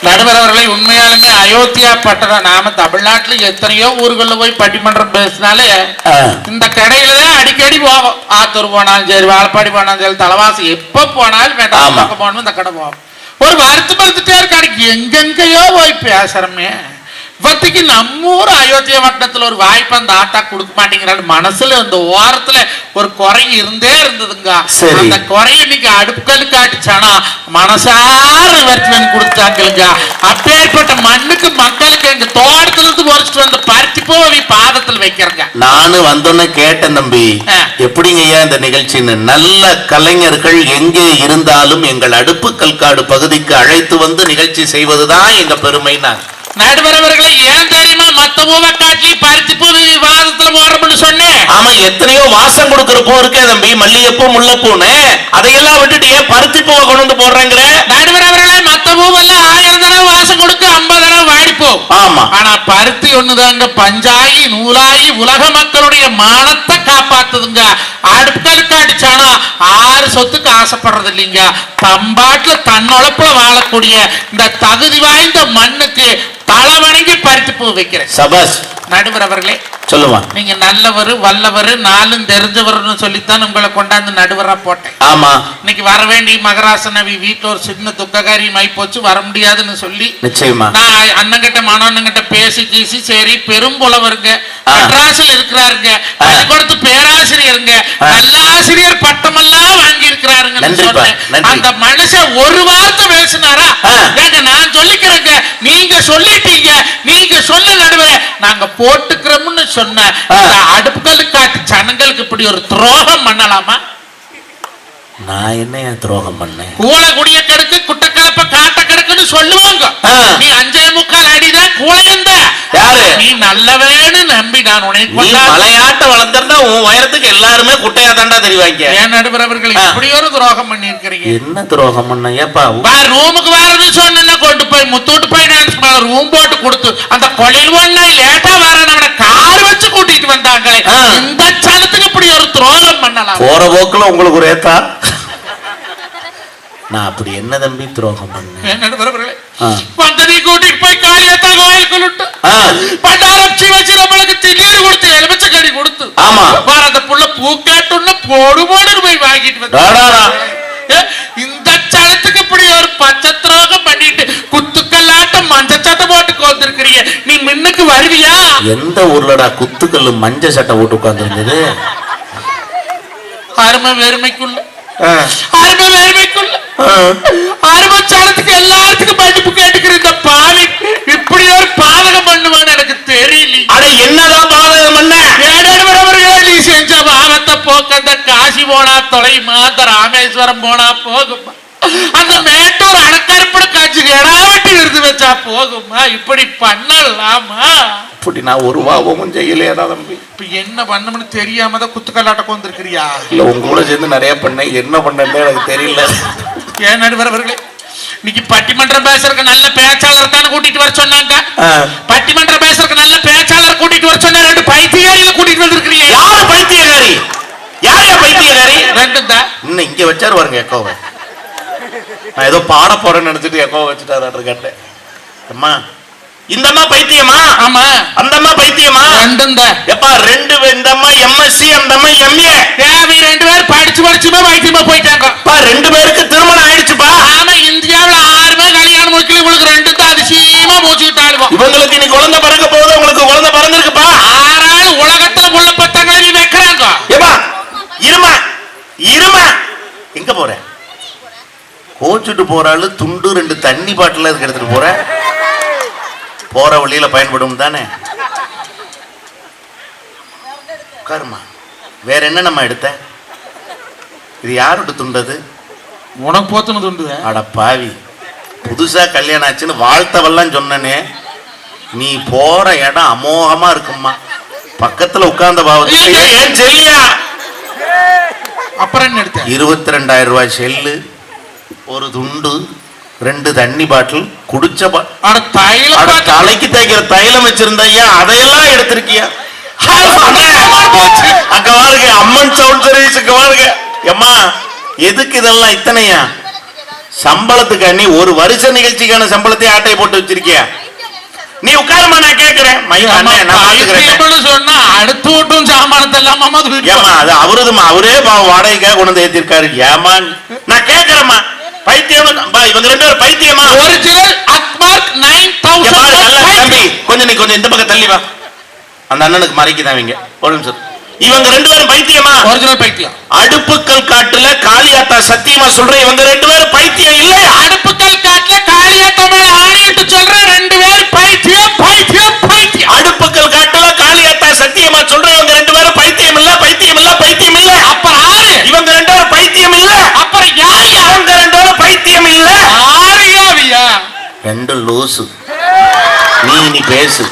நடுவர் அவர்களை உண்மையாலுமே அயோத்தியா பட்டணம் நாம தமிழ்நாட்டுல எத்தனையோ ஊர்களில் போய் பட்டிமன்றம் பேசினாலே இந்த கடையில தான் அடிக்கடி போவோம். ஆத்தூர் போனாலும் சரி, வாழப்பாடி போனாலும் சரி, தலவாசி எப்ப போனாலும் வேண்டாம் பக்கம் போகணும் இந்த கடை போவோம். ஒரு வருத்தப்படுத்திட்டே இருக்காரு, எங்கெங்கயோ போய் பேசுறமே, இப்பத்திக்கு நம்ம ஊர் அயோத்தியா பட்டணத்துல ஒரு வாய்ப்பு அந்த ஆட்டா கொடுக்க மாட்டேங்கிறாரு. மனசுல அந்த ஓரத்துல ஒரு குறை இருந்தே இருந்ததுங்க. அந்த குறைய இன்னைக்கு அடுப்புக்கல் காட்டுச்சானா மனசார நிவர்த்தனம் கொடுத்தாங்க. அப்பேற்பட்ட மண்ணுக்கு மக்களுக்கு எங்க தோட்டத்துல இருந்து உரைச்சிட்டு வந்து பருத்தி போய் பாதத்தில் வைக்கிறங்க. நானும் வந்தோன்னு கேட்டேன் தம்பி, எப்படிங்க ஐயா இந்த நிகழ்ச்சின்னு. நல்ல கலைஞர்கள் எங்கே இருந்தாலும் எங்கள் அடுப்புக்கல் காடு பகுதிக்கு அழைத்து வந்து நிகழ்ச்சி செய்வதுதான் எங்க பெருமைனா. நடுவரவர்களை ஏன் தெரியுமா மத்த பூவை காட்சி பருத்தி பூ விவாதத்துல போடுறோம்னு சொன்னேன். ஆமா, எத்தனையோ வாசம் கொடுக்கிற பூ இருக்கே தம்பி, மல்லிகைப்பூ முல்லைப்பூன்னு. அதையெல்லாம் விட்டுட்டு ஏன் பருத்தி பூவை கொண்டு வந்து போடுறேங்கிற? நடுவரவர்களை மத்த பூவெல்லாம் 1000 தடவை வாசம் கொடுக்க 50 தடவை வாடிப்போ. ஆமா, ஆனா பருத்தி ஒண்ணுதாங்க பஞ்சாயி நூலாயி உலக மக்களுடைய மானத்தை காப்பாத்துதுங்க. அடுப்புக்கல் காட்டுச்சானா 6 சொத்துக்கு ஆசைப்படுறது இல்லைங்க. தம்பாட்டுல தன்னொழப்புல வாழக்கூடிய இந்த தகுதி வாய்ந்த மண்ணுக்கு தலை வணங்கி பருத்தி பூ வைக்கிறேன். சபாஷ். நடுவர் அவர்களே சொல்லுவா, நீங்க நல்லவர் வல்லவர் நாளும் தெரிஞ்சவர்னு சொல்லித்தான் உங்களை கொண்டாந்து நடுவரா போட்டேன். ஆமா, இன்னைக்கு வர வேண்டிய மகராசனவி வீட்டுல ஒரு சின்ன துக்ககாரியம் ஆயி போச்சு, வர முடியாதுன்னு சொல்லி நிச்சயமா நான் அண்ணங்கிட்ட மனோண்ணங்கிட்ட பேசி கீசி சரி பெரும்புலவருங்க மெட்ராஸ்ல இருக்கிறாருங்க, பள்ளிக்கூடத்து பேராசிரியருங்க, நல்லாசிரியர் பட்டமெல்லாம் வாங்கி இருக்கிறாருங்க சொன்னேன். அந்த மனுஷன் ஒரு வார்த்தை பேசினாரா, ஏங்க நான் சொல்லிக்கிறேங்க நீங்க சொல்லிட்டீங்க, நீங்க சொல்ல நடுவே நாங்க போட்டுக்கிறோம்னு சொன்ன அடுப்புக்கல் காட்டு ஜனங்களுக்கு இப்படி ஒரு துரோகம் பண்ணலாமா? நான் என்ன துரோகம் பண்ணேன்? கூளை குடிய கெடுக்கு குட்டக்கலப்ப காட்ட கெடுக்குன்னு சொல்லுவாங்க. நீ 5.25 அடிதான் கூளையந்த யாரு? நீ நல்லவேன்னு நம்பி நான் உனக்கு மலையாட்ட வளர்ந்திருந்தா உன் உயரத்துக்கு எல்லாருமே குட்டையா தாண்டா தெரிவாங்க. ஏன் நடுவர் அவர்கள் இப்படி ஒரு துரோகம் பண்ணி இருக்கிறீங்க? என்ன துரோகம் பண்ண? ஏப்பா ரூமுக்கு வரது சொன்னா கொண்டு போய் முத்தூட்டு போய் ரூம் போட்டு கொடுத்து அந்த கொலையில் ஒண்ணா லேட்டா வர நம்ம கார் வச்சு கூட்டிட்டு வந்தாங்களே, இந்த சனத்துக்கு இப்படி ஒரு துரோகம் பண்ணலாம்? போற போக்குல உங்களுக்கு ஒரு ஏத்தா? நான் அப்படி என்ன தம்பி துரோகம் பண்ணேன்? வந்ததை கூட்டிட்டு போய் காளியத்தா கோயிலுக்கு பண்டாரட்சி வச்சு நம்மளுக்கு திடீர் கொடுத்து எலுமிச்சை கடி கொடுத்து ஆமா அந்த புள்ள பூ கேட்டுன்னு போடு போடுன்னு போய் வாங்கிட்டு வந்து இந்த சனத்துக்கு இப்படி ஒரு பச்சை துரோகம் பண்ணிட்டு குத்துக்கல்லாட்டம் மஞ்சள் சட்டை போட்டு உட்கார்ந்துருக்கிறீங்க, நீ முன்னுக்கு வருவியா? எந்த ஊர்லடா குத்துக்கல்லு மஞ்சள் சட்டை போட்டு உட்கார்ந்துருந்தது? அருமை வெறுமைக்குள்ள அருமை வேர்மைக்குள்ள அருமை சனத்துக்கு எல்லாத்துக்கும் படிப்பு கேட்டுக்கிற இந்த பாவி இப்படி ஒரு பாதகம் பண்ணுவான்னு எனக்கு தெரியல. அட என்னதான் பாதகம் பண்ண? நீ செஞ்ச பாவத்தை போக்க அந்த காசி போனா தொலையுமா, அந்த ராமேஸ்வரம் போனா போகுமா, அந்த மேட்டூர் அணக்கருப்பட காட்சிக்கு எடாவட்டி விருது வச்சா போகுமா? இப்படி பண்ணலாமா? இப்படி நான் ஒரு பாவமும் செய்யலையா தம்பி? இப்ப என்ன பண்ணணும்னு தெரியாம தான் குத்துக்கல்லாட்டம் வந்துருக்கிறியா? இல்ல உங்க கூட சேர்ந்து நிறைய பண்ணேன், என்ன பண்ணேன்னு எனக்கு தெரியல. ஏன் நடுவர் அவர்களே இன்னைக்கு பட்டிமன்றம் பேசுறதுக்கு நல்ல பேச்சாளர் தான் கூட்டிட்டு வர சொன்னாங்க. பட்டிமன்றம் பேசுறதுக்கு நல்ல பேச்சாளர் கூட்டிட்டு வர சொன்னா 2 பைத்தியக்காரியில கூட்டிட்டு வந்திருக்கிறீங்க. யாரு பைத்தியக்காரி? யாரையா பைத்தியக்காரி? 2 தான் இன்னும் இங்க வச்சாரு பாருங்க எக்கோவை. நான் ஏதோ பாட போறேன்னு நினைச்சிட்டு எக்கோவை வச்சுட்டாரு கேட்டேன். அம்மா இந்த அம்மா பைத்தியமா? ஆமா. அந்த அம்மா பைத்தியமா? 2 தான். எப்பா 2 இந்த அம்மா எம்எஸ்சி அந்த அம்மா எம்ஏ. தேவை 2 பேர் படிச்சுமா பைத்தியமா போயிட்டாங்க. 2 பேருக்கு திருமணம் ஆயிடுச்சுப்பா. ஆமா, இந்தியாவில் 6 பேர் கல்யாணம் முடிக்கல, உங்களுக்கு 2 தான் அதிசயமா மூச்சுக்கிட்டாலும். இவங்களுக்கு நீ குழந்தை பிறக்க போகுது, உங்களுக்கு குழந்தை பிறந்திருக்குப்பா. 6 ஆள் உலகத்துல உள்ள பத்தங்களை நீ வைக்கிறாங்க. ஏப்பா இருமா இருமா, எங்க போற? கோச்சுட்டு போறாள் துண்டு 2 தண்ணி பாட்டில இதுக்கு எடுத்துட்டு போற. போற வழியில பயன்படும் தானே. கர்மா வேற என்ன நம்ம எடுத்த? இது யாரோட துண்டது? உனக்கு போத்துன துண்டு. அட பாவி, புதுசா கல்யாணம் ஆச்சுன்னு வாழ்த்தவெல்லாம் சொன்னனே. நீ போற இடம் அமோகமா இருக்குமா, பக்கத்துல உட்கார்ந்த பாவத்துக்கு ஏன் செல்லியா? அப்புறம் என்ன எடுத்த? 22,000 ரூபாய் செல்லு, ஒரு துண்டு, 2 தண்ணி பாட்டில், குடிச்ச தலைக்கு தேய்க்கிற தைலம் வச்சிருந்தையா, அதையெல்லாம் எடுத்திருக்கியா? அங்க வாருங்க அம்மன் சவுண்ட் சர்வீஸ், வாருங்க. எம்மா எதுக்கு இதெல்லாம் இத்தனையா? சம்பளத்துக்கு நீ ஒரு வருஷ நிகழ்ச்சிக்கான சம்பளத்தை ஆட்டை போட்டு வச்சிருக்கியா? நீ உட்காரமா, நான் கேட்கிறேன். சொன்னா அடுத்து விட்டும் சாமானத்தை இல்லாம ஏமா அது அவருதுமா, அவரே வாடகைக்காக கொண்டு வந்து ஏத்திருக்காரு. ஏமா நான் கேட்கிறேம்மா, பைத்தியம் இவங்க ரெண்டு பேரும் பைத்தியமா? ஒரிஜினல் அக்மார்க் 9000. தம்பி கொஞ்சம் நீ கொஞ்சம் இந்த பக்கம் தள்ளி வா, அந்த அண்ணனுக்கு மறைக்குதான் இவங்க. ஒரு நிமிஷம், இவங்க ரெண்டு பேரும் பைத்தியமா? ஒரிஜினல் பைத்தியம். அடுப்புக்கல் காட்டுல காளியாத்தா சத்தியமா சொல்றேன், இவங்க ரெண்டு பேரும் பைத்தியம் இல்ல. அடுப்புக்கல் காட்டுல காளியாத்தா மேல ஆணையிட்டு சொல்றேன், ரெண்டு பேரும் பைத்தியம் பைத்தியம் பைத்தியம். அடுப்புக்கல் காட்டுல காளியாத்தா சத்தியமா சொல்றேன், இவங்க ரெண்டு பேரும் பைத்தியம் இல்ல பைத்தியம் இல்ல பைத்தியம் இல்ல. அப்புறம் ஆறு, இவங்க ரெண்டு பேரும் பைத்தியம் இல்ல. அப்புறம் யாரு? இவங்க ரெண்டு பேரும் பைத்தியம் இல்ல. ஆரியாவியா? ரெண்டு லூசு. நீ பேசு.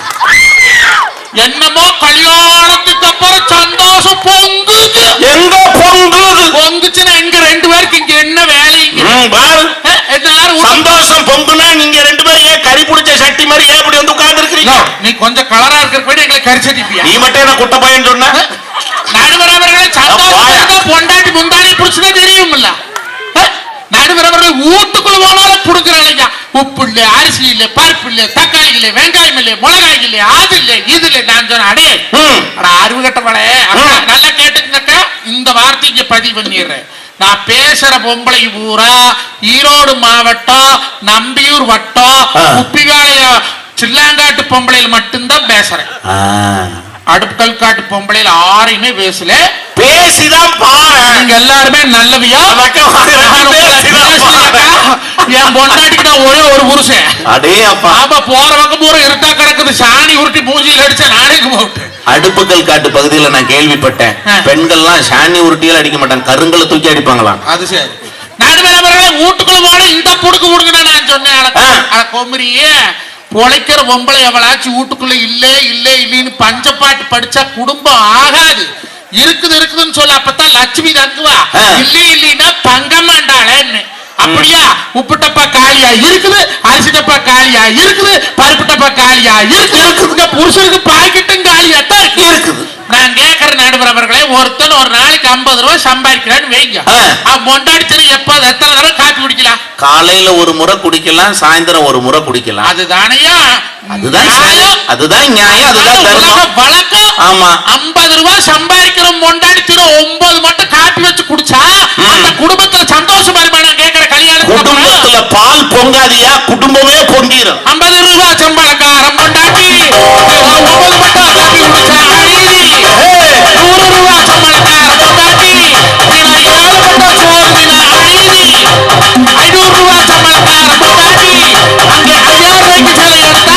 என்னமோ கல்யாணத்துக்கு அப்புறம் சந்தோஷம் பொங்குது. எங்க பொங்குது? பொங்குச்சுன்னா எங்க ரெண்டு பேருக்கு இங்க என்ன வேலைங்க? சந்தோஷம் பொங்குனா நீங்க ரெண்டு பேரும் ஏன் கறி பிடிச்ச சட்டி மாதிரி ஏன் இப்படி வந்து உட்கார்ந்து இருக்கிறீங்க? நீ கொஞ்சம் கலரா இருக்கிற எங்களை கரிச்சடிப்பியா? நீ மட்டும் என்ன குட்ட பையன் சொன்ன? நடுவர் அவர்களை சந்தோஷம் பொண்டாட்டி முந்தாடி புடிச்சுனா தெரியுமில்ல. நடுவர் அவர்கள் வீட்டுக்குள்ள போனாலும் புடுக்குறாங்க. உப்பு இல்ல, அரிசி இல்ல, பருப்பு இல்ல, தக்காளி இல்ல, வெங்காயம் இல்ல, மிளகாய் இல்ல, அது இல்ல இது இல்ல. நான் சொன்ன அடே அறிவு கட்டவளே, நல்லா கேட்டுக்கா. இந்த வார்த்தைக்கு பதிவு பண்ணிடுறேன். நான் பேசுற பொம்பளை பூரா ஈரோடு மாவட்டம், நம்பியூர் வட்டம், உப்பிகாலைய சில்லாங்காட்டு பொம்பளையில் மட்டும்தான் பேசுறேன். அடுப்புக்கல் காட்டு பொம்பளையில ஆரையுமே பேசல. பேசிதான் பாரு. நீங்க எல்லாருமே நல்லவியா? என் பொண்டாட்டிக்கு நான் ஒரே ஒரு புருஷன். அடே அப்பா, போற பக்கம் பூரா இருட்டா கிடக்குது. சாணி உருட்டி மூஞ்சியில் அடிச்சா நானே போட்டேன். அடுப்புக்கல் காட்டு பகுதியில நான் கேள்விப்பட்டேன், பெண்கள்லாம் சாணி உருட்டியால் அடிக்க மாட்டாங்க, கருங்களை தூக்கி அடிப்பாங்களாம். அது சரி. நடுவரவர்களே வீட்டுக்குள்ள போன இந்த புடுக்கு புடுக்குன்னு நான் சொன்னேன். கொமரியே பொழைக்கிற பொம்பளை எவளாச்சும் வீட்டுக்குள்ள இல்ல இல்ல இல்லன்னு பஞ்சப்பாட்டு படிச்சா குடும்பம் ஆகாது. இருக்குது இருக்குதுன்னு சொல்ல, அப்பதான் லட்சுமி தங்குவா. இல்ல இல்லைன்னா தங்க மாட்டாளேன்னு. அப்படியா? உப்பு டப்பா காலியா இருக்குது, அரிசி டப்பா காலியா இருக்குது, பருப்பு டப்பா காலியா இருக்குது, புருஷனுக்கு பாக்கெட்டும் காலியா தான் இருக்குது. நான் கேட்கிற நடுவர் அவர்களே, ஒருத்தன் ஒரு நாளைக்கு 50 ரூபாய் சம்பாதிக்கிறான்னு வைங்க. அவன் பொண்டாடிச்சது எப்ப எத்தனை தடவை காப்பி குடிக்கலாம்? காலையில ஒரு முறை குடிக்கலாம், சாயந்தரம் ஒரு முறை குடிக்கலாம். அதுதானையா? அதுதான் அதுதான் நியாயம், அதுதான் தர்மம், வழக்கம். ஆமா, 50 ரூபாய் சம்பாதிக்கிற பொண்டாடிச்சது 9 மட்டும் காப்பி வச்சு குடிச்சா அந்த குடும்பத்துல சந்தோஷமா இருப்பா? நான் கேட்கிற கல்யாணம் குடும்பத்துல பால் பொங்காதியா, குடும்பமே பொங்கிடும். 50 ரூபாய் சம்பளக்காரன் பொண்டாட்டி 9 மட்டும் காப்பி குடிச்சா 100 ரூபாய் சம்பளக்காரன் பொண்டாட்டி 7 மட்டும் சோறு தினா 500 ரூபாய் சம்பளக்காரன் பொண்டாட்டி அங்கே 5000 ரூபாய்க்கு சிலை எடுத்தா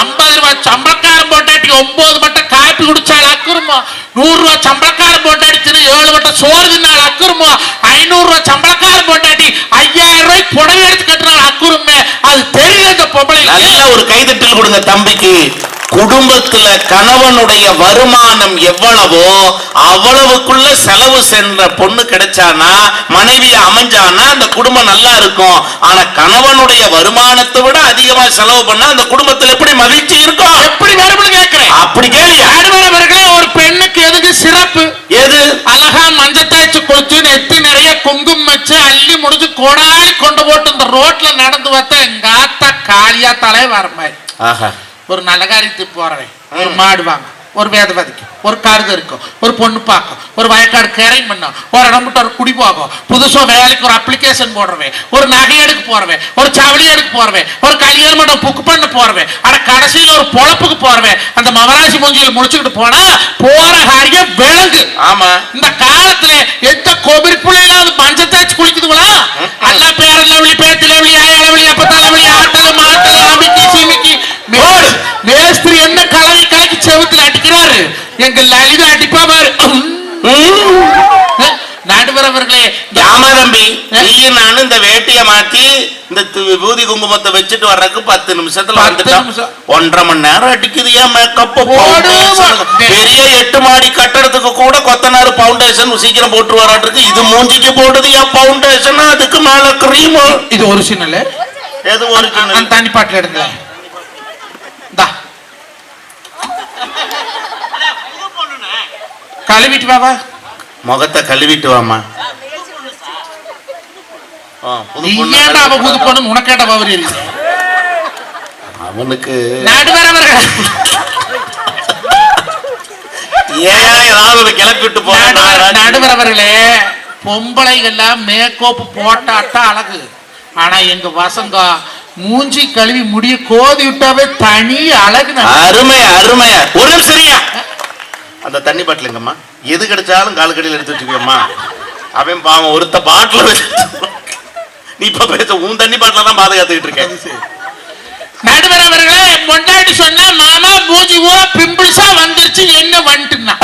50 ரூபாய் சம்பளக்காரன் பொண்டாட்டி 9 மட்டும் காப்பி குடிச்சால் அக்குருமா? 100 ரூபாய் சம்பளக்காரன் பொண்டாட்டி 7 மட்டும் சோறு தின்னால் அக்குருமா? 500 ரூபாய் சம்பளக்காரன் பொண்டாட்டி 5000 ரூபாய்க்கு புடவை எடுத்து கட்டுறாள் அக்குருமே. அது தெரியல இந்த பொம்பளை. நல்ல ஒரு கைதட்டல் கொடுங்க தம்பிக்கு. குடும்பத்துல கணவனுடைய வருமானம் எவ்வளவோ அவ்வளவுக்குள்ள செலவு சென்ற பொண்ணு கிடைச்சானா, மனைவி அமைஞ்சானா அந்த குடும்பம் நல்லா இருக்கும். ஆனா கணவனுடைய வருமானத்தை விட அதிகமா செலவு பண்ணா அந்த குடும்பத்துல எப்படி மகிழ்ச்சி இருக்கும்? எப்படி வேணும்னு கேட்கிறேன். அப்படி கேள்வி. ஆடுவரவர்களே, ஒரு பெண்ணுக்கு எதுக்கு சிறப்பு? எது? அழகா மஞ்சள் தேய்ச்சி குளிச்சு நெத்தி நிறைய குங்குமம் வச்சு அள்ளி முடிச்சு கோடாலி கொண்டு போட்டு இந்த ரோட்ல நடந்து வந்தா எங்க ஆத்தா காளியா தலை வர மாதிரி. ஆஹா, ஒரு நல்ல காரியத்துக்கு போறவன், ஒரு மாடு வாங்க, ஒரு வேதவதிக்கு, ஒரு கருது இருக்கும், ஒரு பொண்ணு பார்க்கும், ஒரு வயக்காடு கேரை பண்ணும், ஒரு இடம் விட்டு ஒரு குடி போகும், புதுசா வேலைக்கு ஒரு அப்ளிகேஷன் போடுறவன், ஒரு நகை எடுக்க போறவன், ஒரு சவளி எடுக்க போறவன், ஒரு கல்யாண மண்டபம் புக் பண்ண போறவன், ஆனா கடைசியில் ஒரு பொழப்புக்கு போறவன் அந்த மகராசி மூஞ்சியில் முடிச்சுக்கிட்டு போனா போற காரியம் விலங்கு. ஆமா, இந்த காலத்துல எந்த கோபிரி பிள்ளையாவது மஞ்சள் தேய்ச்சி குளிக்குதுங்களா? அல்லா பேரளவளி பேத்திலவளி ஆயாளவளி அப்பத்தாளவளி ஆட்டல மாட்டல அமிக்கி சீமிக்கி மேஸ்திரி என்ன கலவி கலக்கி செவுத்துல அடிக்கிறாரு. எங்க லலிதா அடிப்பா பாரு. நடுவரவர்களே, ஆமா தம்பி, நீயும் நானும் இந்த வேட்டிய மாத்தி இந்த விபூதி குங்குமத்தை வச்சுட்டு வர்றதுக்கு 10 நிமிஷத்துல வந்துட்டோம். 1.5 மணி நேரம் அடிக்குது. ஏன் மேக்கப் பெரிய 8 மாடி கட்டடத்துக்கு கூட கொத்தனாரு பவுண்டேஷன் சீக்கிரம் போட்டு வராட்டிருக்கு. இது மூஞ்சிக்கு போடுது ஏன் பவுண்டேஷன், அதுக்கு மேல கிரீம். இது ஒரிஜினல். எது ஒரிஜினல்? தண்ணி பாட்டில் எடுங்க. கழுவிட்டு வாவா, முகத்தை கழுவிட்டு வாமா. புது நீ பொண்ணு ஏன்டா அவ புது பொண்ணு உனக்கேட்ட பவர் இருக்கு அவனுக்கு நடுவர் அவர்களே ஏன் ஏதாவது ஒரு கிளப்பி விட்டு நடுவர் அவர்களே பொம்பளைகள்லாம் மேக்கோப்பு போட்டாட்டா அழகு. ஆனா எங்க வசங்க மூஞ்சி கழுவி முடிய கோதி விட்டாவே தனி அழகு. அருமையா அருமையா. ஒரு நிமிஷம் சரியா அந்த தண்ணி பாட்டில் எங்கம்மா எது கிடைச்சாலும் கால் கடியில் எடுத்து வச்சுக்கோம்மா. அவன் பாவம் ஒருத்த பாட்டில் நீ இப்ப பேச உன் தண்ணி பாட்டில தான் பாதுகாத்துக்கிட்டு இருக்கேன். நடுவர் அவர்களே பொண்டாட்டி சொன்னா மாமா மூஞ்சி ஊரா பிம்பிள்ஸா வந்துருச்சு என்ன வந்துட்டுன்னா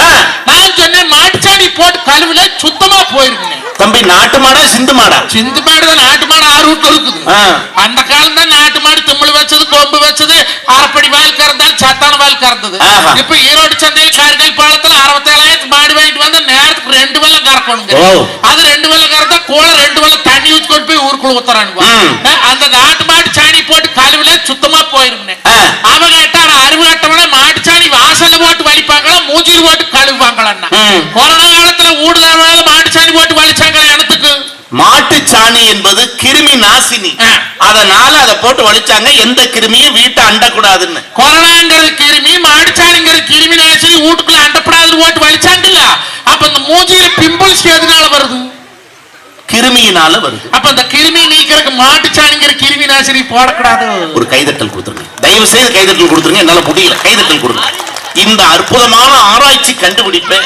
நான் சொன்னேன் மாட்டுச்சாணி போட்டு கழுவுல சுத்தமா போயிருக்கேன். தம்பி நாட்டு மாடா சிந்து மாடா? சிந்து மாடு தான். நாட்டு மாடு 6 வீட்டுல இருக்குது. அந்த காலம் தான் நாட்டு மாடு திமிழ் வச்சது கொம்பு வச்சது அரைப்படி வாயில் கறந்தா சத்தான வாயில் கறந்தது. இப்ப ஈரோடு சந்தையில் கார்கில் பாலத்துல 67,000 மாடு வாங்கிட்டு வந்தா நேரத்துக்கு 2 வெள்ளம் கறக்கணுங்க. அது 2 வெள்ளம் கறந்தா கோல 2 வெள்ளம் தண்ணி ஊற்றி கொண்டு போய் ஊருக்குள்ள ஊத்துறானுங்க. அந்த நாட்டு மாடு சாணி போட்டு கழுவுல சுத்தமா போயிருந்தேன். அவ கேட்டா அறிவு கட்டவன மாட்டு சாணி வாசல்ல போட்டு வலிப்பாங்களா மூஞ்சில் போட்டு கழுவுவாங்களா? கொரோனா காலத்துல ஊடுதலால மாட்டு சாணி போட்டு வலிச்சாங்களா? எனத்துக்கு மாட்டு சாணி என்பது கிருமி நாசினி. அதனால அதை போட்டு வலிச்சாங்க எந்த கிருமியும் வீட்டை அண்டக்கூடாதுன்னு. கொரோனாங்கிறது கிருமி, மாட்டுச்சாணிங்கிறது கிருமி நாசினி வீட்டுக்குள்ள அண்டப்படாது போட்டு வலிச்சாங்கல்ல. அப்ப இந்த மூஞ்சியில பிம்பிள்ஸ் எதனால வருது? கிருமியினால வருது. அப்ப இந்த கிருமி நீக்கிறதுக்கு மாட்டுச்சாணிங்கிற கிருமி நாசினி போடக்கூடாது. ஒரு கைதட்டல் கொடுத்துருங்க, தயவு செய்து கைதட்டல் கொடுத்துருங்க. என்னால முடியல, கைதட்டல் கொடுங்க. இந்த அற்புதமான ஆராய்ச்சி கண்டுபிடிப்பை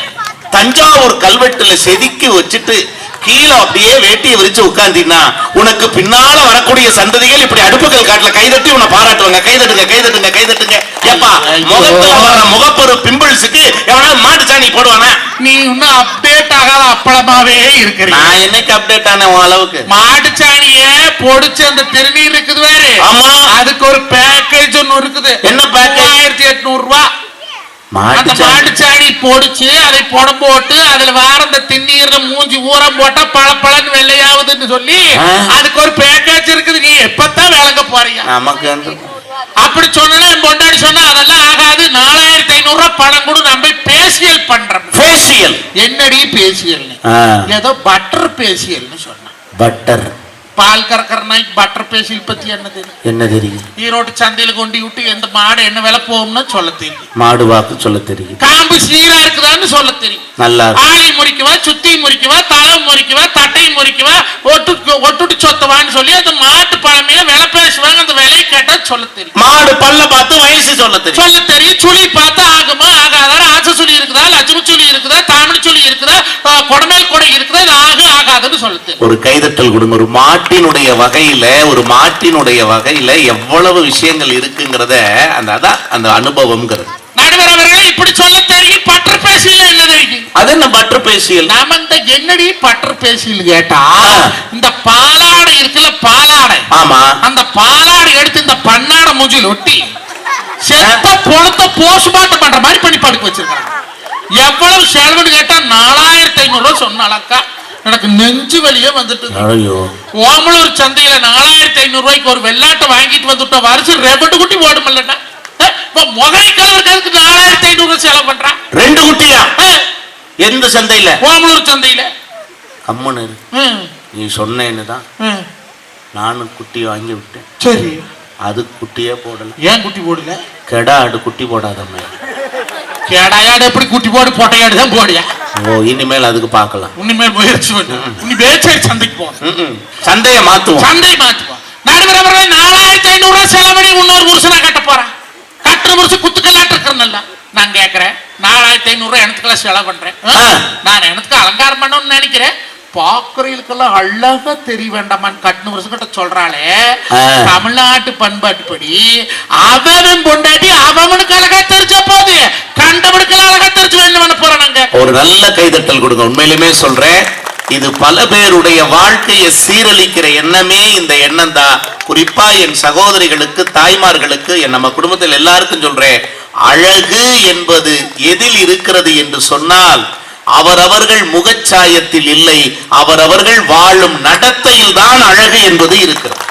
தஞ்சாவூர் கல்வெட்டுல செதுக்கி வச்சுட்டு கீழே அப்படியே வேட்டியை விரிச்சு உட்கார்ந்தீங்கன்னா உனக்கு பின்னால வரக்கூடிய சந்ததிகள் இப்படி அடுப்புகள் காட்டுல கைதட்டி உன்னை பாராட்டுவாங்க. கைதட்டுங்க கைதட்டுங்க கைதட்டுங்க. ஏப்பா முகத்துல வர முகப்பொரு பிம்பிள்ஸுக்கு எவனாவது மாட்டு சாணி போடுவானா? நீ இன்னும் அப்டேட் ஆகாத அப்பளமாவே இருக்கிற. நான் என்னைக்கு அப்டேட் ஆன உன் அளவுக்கு? மாட்டு சாணிய பொடிச்சு அந்த திருநீர் இருக்குது வேறு. ஆமா, அதுக்கு ஒரு பேக்கேஜ் ஒன்னு இருக்குது. என்ன பேக்கேஜ்? 1800 ரூபாய். அந்த மாட்டுச்சாணி பொடிச்சு அதை புடம் போட்டு அதுல வார அந்த திண்ணீர்ல மூஞ்சி ஊறம் போட்டா பழப்பழன்னு வெள்ளையாவதுன்னு சொல்லி அதுக்கு ஒரு பேக்கேஜ் இருக்குது. நீ எப்பத்தான் விளங்க போறீங்க? நமக்கு அப்படி சொன்னா பொண்டாடி சொன்னா அதெல்லாம் ஆகாது. 4500 ரூபாய் பணம் கூட நம்ம பேசியல் பண்றோம். பேசியல் என்னடி பேசியல்? ஏதோ பட்டர் பேசியல்னு சொன்ன. பட்டர் பால் கறக்கிற நாய்க்கு பட்டர் பேசியல் பத்தி என்ன தெரியும்? என்ன தெரியும்? ஈரோடு சந்தையில கொண்டு விட்டு எந்த மாடு என்ன விலை போகும்னு சொல்ல தெரியும். மாடு வாக்கு சொல்ல தெரியும். காம்பு சீரா இருக்குதான்னு சொல்ல தெரியும். நல்லா ஆளி முறிக்குவா, சுத்தி முறிக்குவா, தலை முறிக்குவா, தட்டையை முறிக்குவா, ஒட்டுட்டு சொத்தவான்னு சொல்லி அந்த மாட்டு பழமையில விலை பேசுவாங்க. அந்த விலையை கேட்டா சொல்ல தெரியும். மாடு பல்ல பார்த்து வயசு சொல்ல தெரியும். சுழி பார்த்து ஆகுமா ஆகாதா, ராச சுழி இருக்குதா, லட்சுமி சுழி இருக்குதா, தாமிழ் சுழி இருக்குதா, கொடமேல் கொடை இருக்குதா, இது ஆகாதுன்னு சொல்ல தெரியும். ஒரு கைதட்டல் கொடுங்க. ஒரு மாட்டினுடைய வகையில எவ்வளவு விஷயங்கள் இருக்குங்கிறத அந்த அனுபவம்ங்கிறது. நடுவர் அவர்களே இப்படி சொல்ல தெரியும். பட்டர் பேசியல் என்ன தெரியும்? அது என்ன பட்டர் பேசியல்? நாம இந்த என்னடி பட்டர் பேசியல் கேட்டா இந்த பாலாடை இருக்குல்ல, பாலாடை. ஆமா, அந்த பாலாடை எடுத்து இந்த பண்ணாடை மூஞ்சில் ஒட்டி செத்த பொணத்தை போஸ்ட்மார்ட்டம் பண்ற மாதிரி பண்ணி படுக்க வச்சிருக்காங்க. எவ்வளவு செலவுன்னு கேட்டா 4500 ரூபாய் சொன்னாலக்கா எனக்கு நெஞ்சு வலியே வந்துட்டு. ஓமலூர் சந்தையில 4500 ரூபாய்க்கு ஒரு வெள்ளாட்டை வாங்கிட்டு வந்துட்டோம். வருஷம் 2 குட்டி ஓடுமல்லன்னா முகைக்காரருக்கு 4500 செலவு பண்றான். 2 குட்டியா? எந்த சந்தையில? ஓமலூர் சந்தையில. அம்மனு நீ சொன்னேன்னுதான் நானும் குட்டி வாங்கி விட்டேன். சரி, அது குட்டியே போடல. ஏன் குட்டி போடல? கெடா ஆடு குட்டி போடாதம்மா. கேடாயாடு எப்படி குட்டி போடு, பொட்டையாடு தான் போடியா? ஓ, இனிமேல் அதுக்கு பார்க்கலாம். இனிமேல் முயற்சி பண்ணு. நீ வேச்சேரி சந்தைக்கு போ. சந்தையை மாத்துவோம். நடுவர் அவர்களே 4500 ரூபாய் செலவழி இன்னொரு புருஷனா கட்ட போறேன். கட்டுற புருஷன் குத்துக்கலாட்டு இருக்கிறேன்ல. நான் கேட்கிறேன் 4500 ரூபாய் எனத்துக்கெல்லாம் செலவு பண்றேன். நான் எனக்கு அலங்காரம் பண்ணணும்னு நினைக்கிறேன். பாக்குறதுக்கெல்லாம் அழகா தெரிய வேண்டாமான்னு கட்டின வருஷம் கிட்ட சொல்றாளே. தமிழ்நாட்டு பண்பாட்டுப்படி அவன் பொண்டாட்டி அவனுக்கு அழகா தெரிஞ்ச போது கண்டவனுக்கு அழகா தெரிஞ்சு என்ன பண்ண போறாங்க? ஒரு நல்ல கைதட்டல் கொடுங்க. உண்மையிலுமே சொல்றேன், இது பல பேருடைய வாழ்க்கையை சீரழிக்கிற எண்ணமே இந்த எண்ணம் தான். குறிப்பா என் சகோதரிகளுக்கு, தாய்மார்களுக்கு, நம்ம குடும்பத்தில் எல்லாருக்கும் சொல்றேன், அழகு என்பது எதில் இருக்கிறது என்று சொன்னால் அவரவர்கள் முகச்சாயத்தில் இல்லை, அவரவர்கள் வாழும் நடத்தையில் தான் அழகு என்பது இருக்கிறது.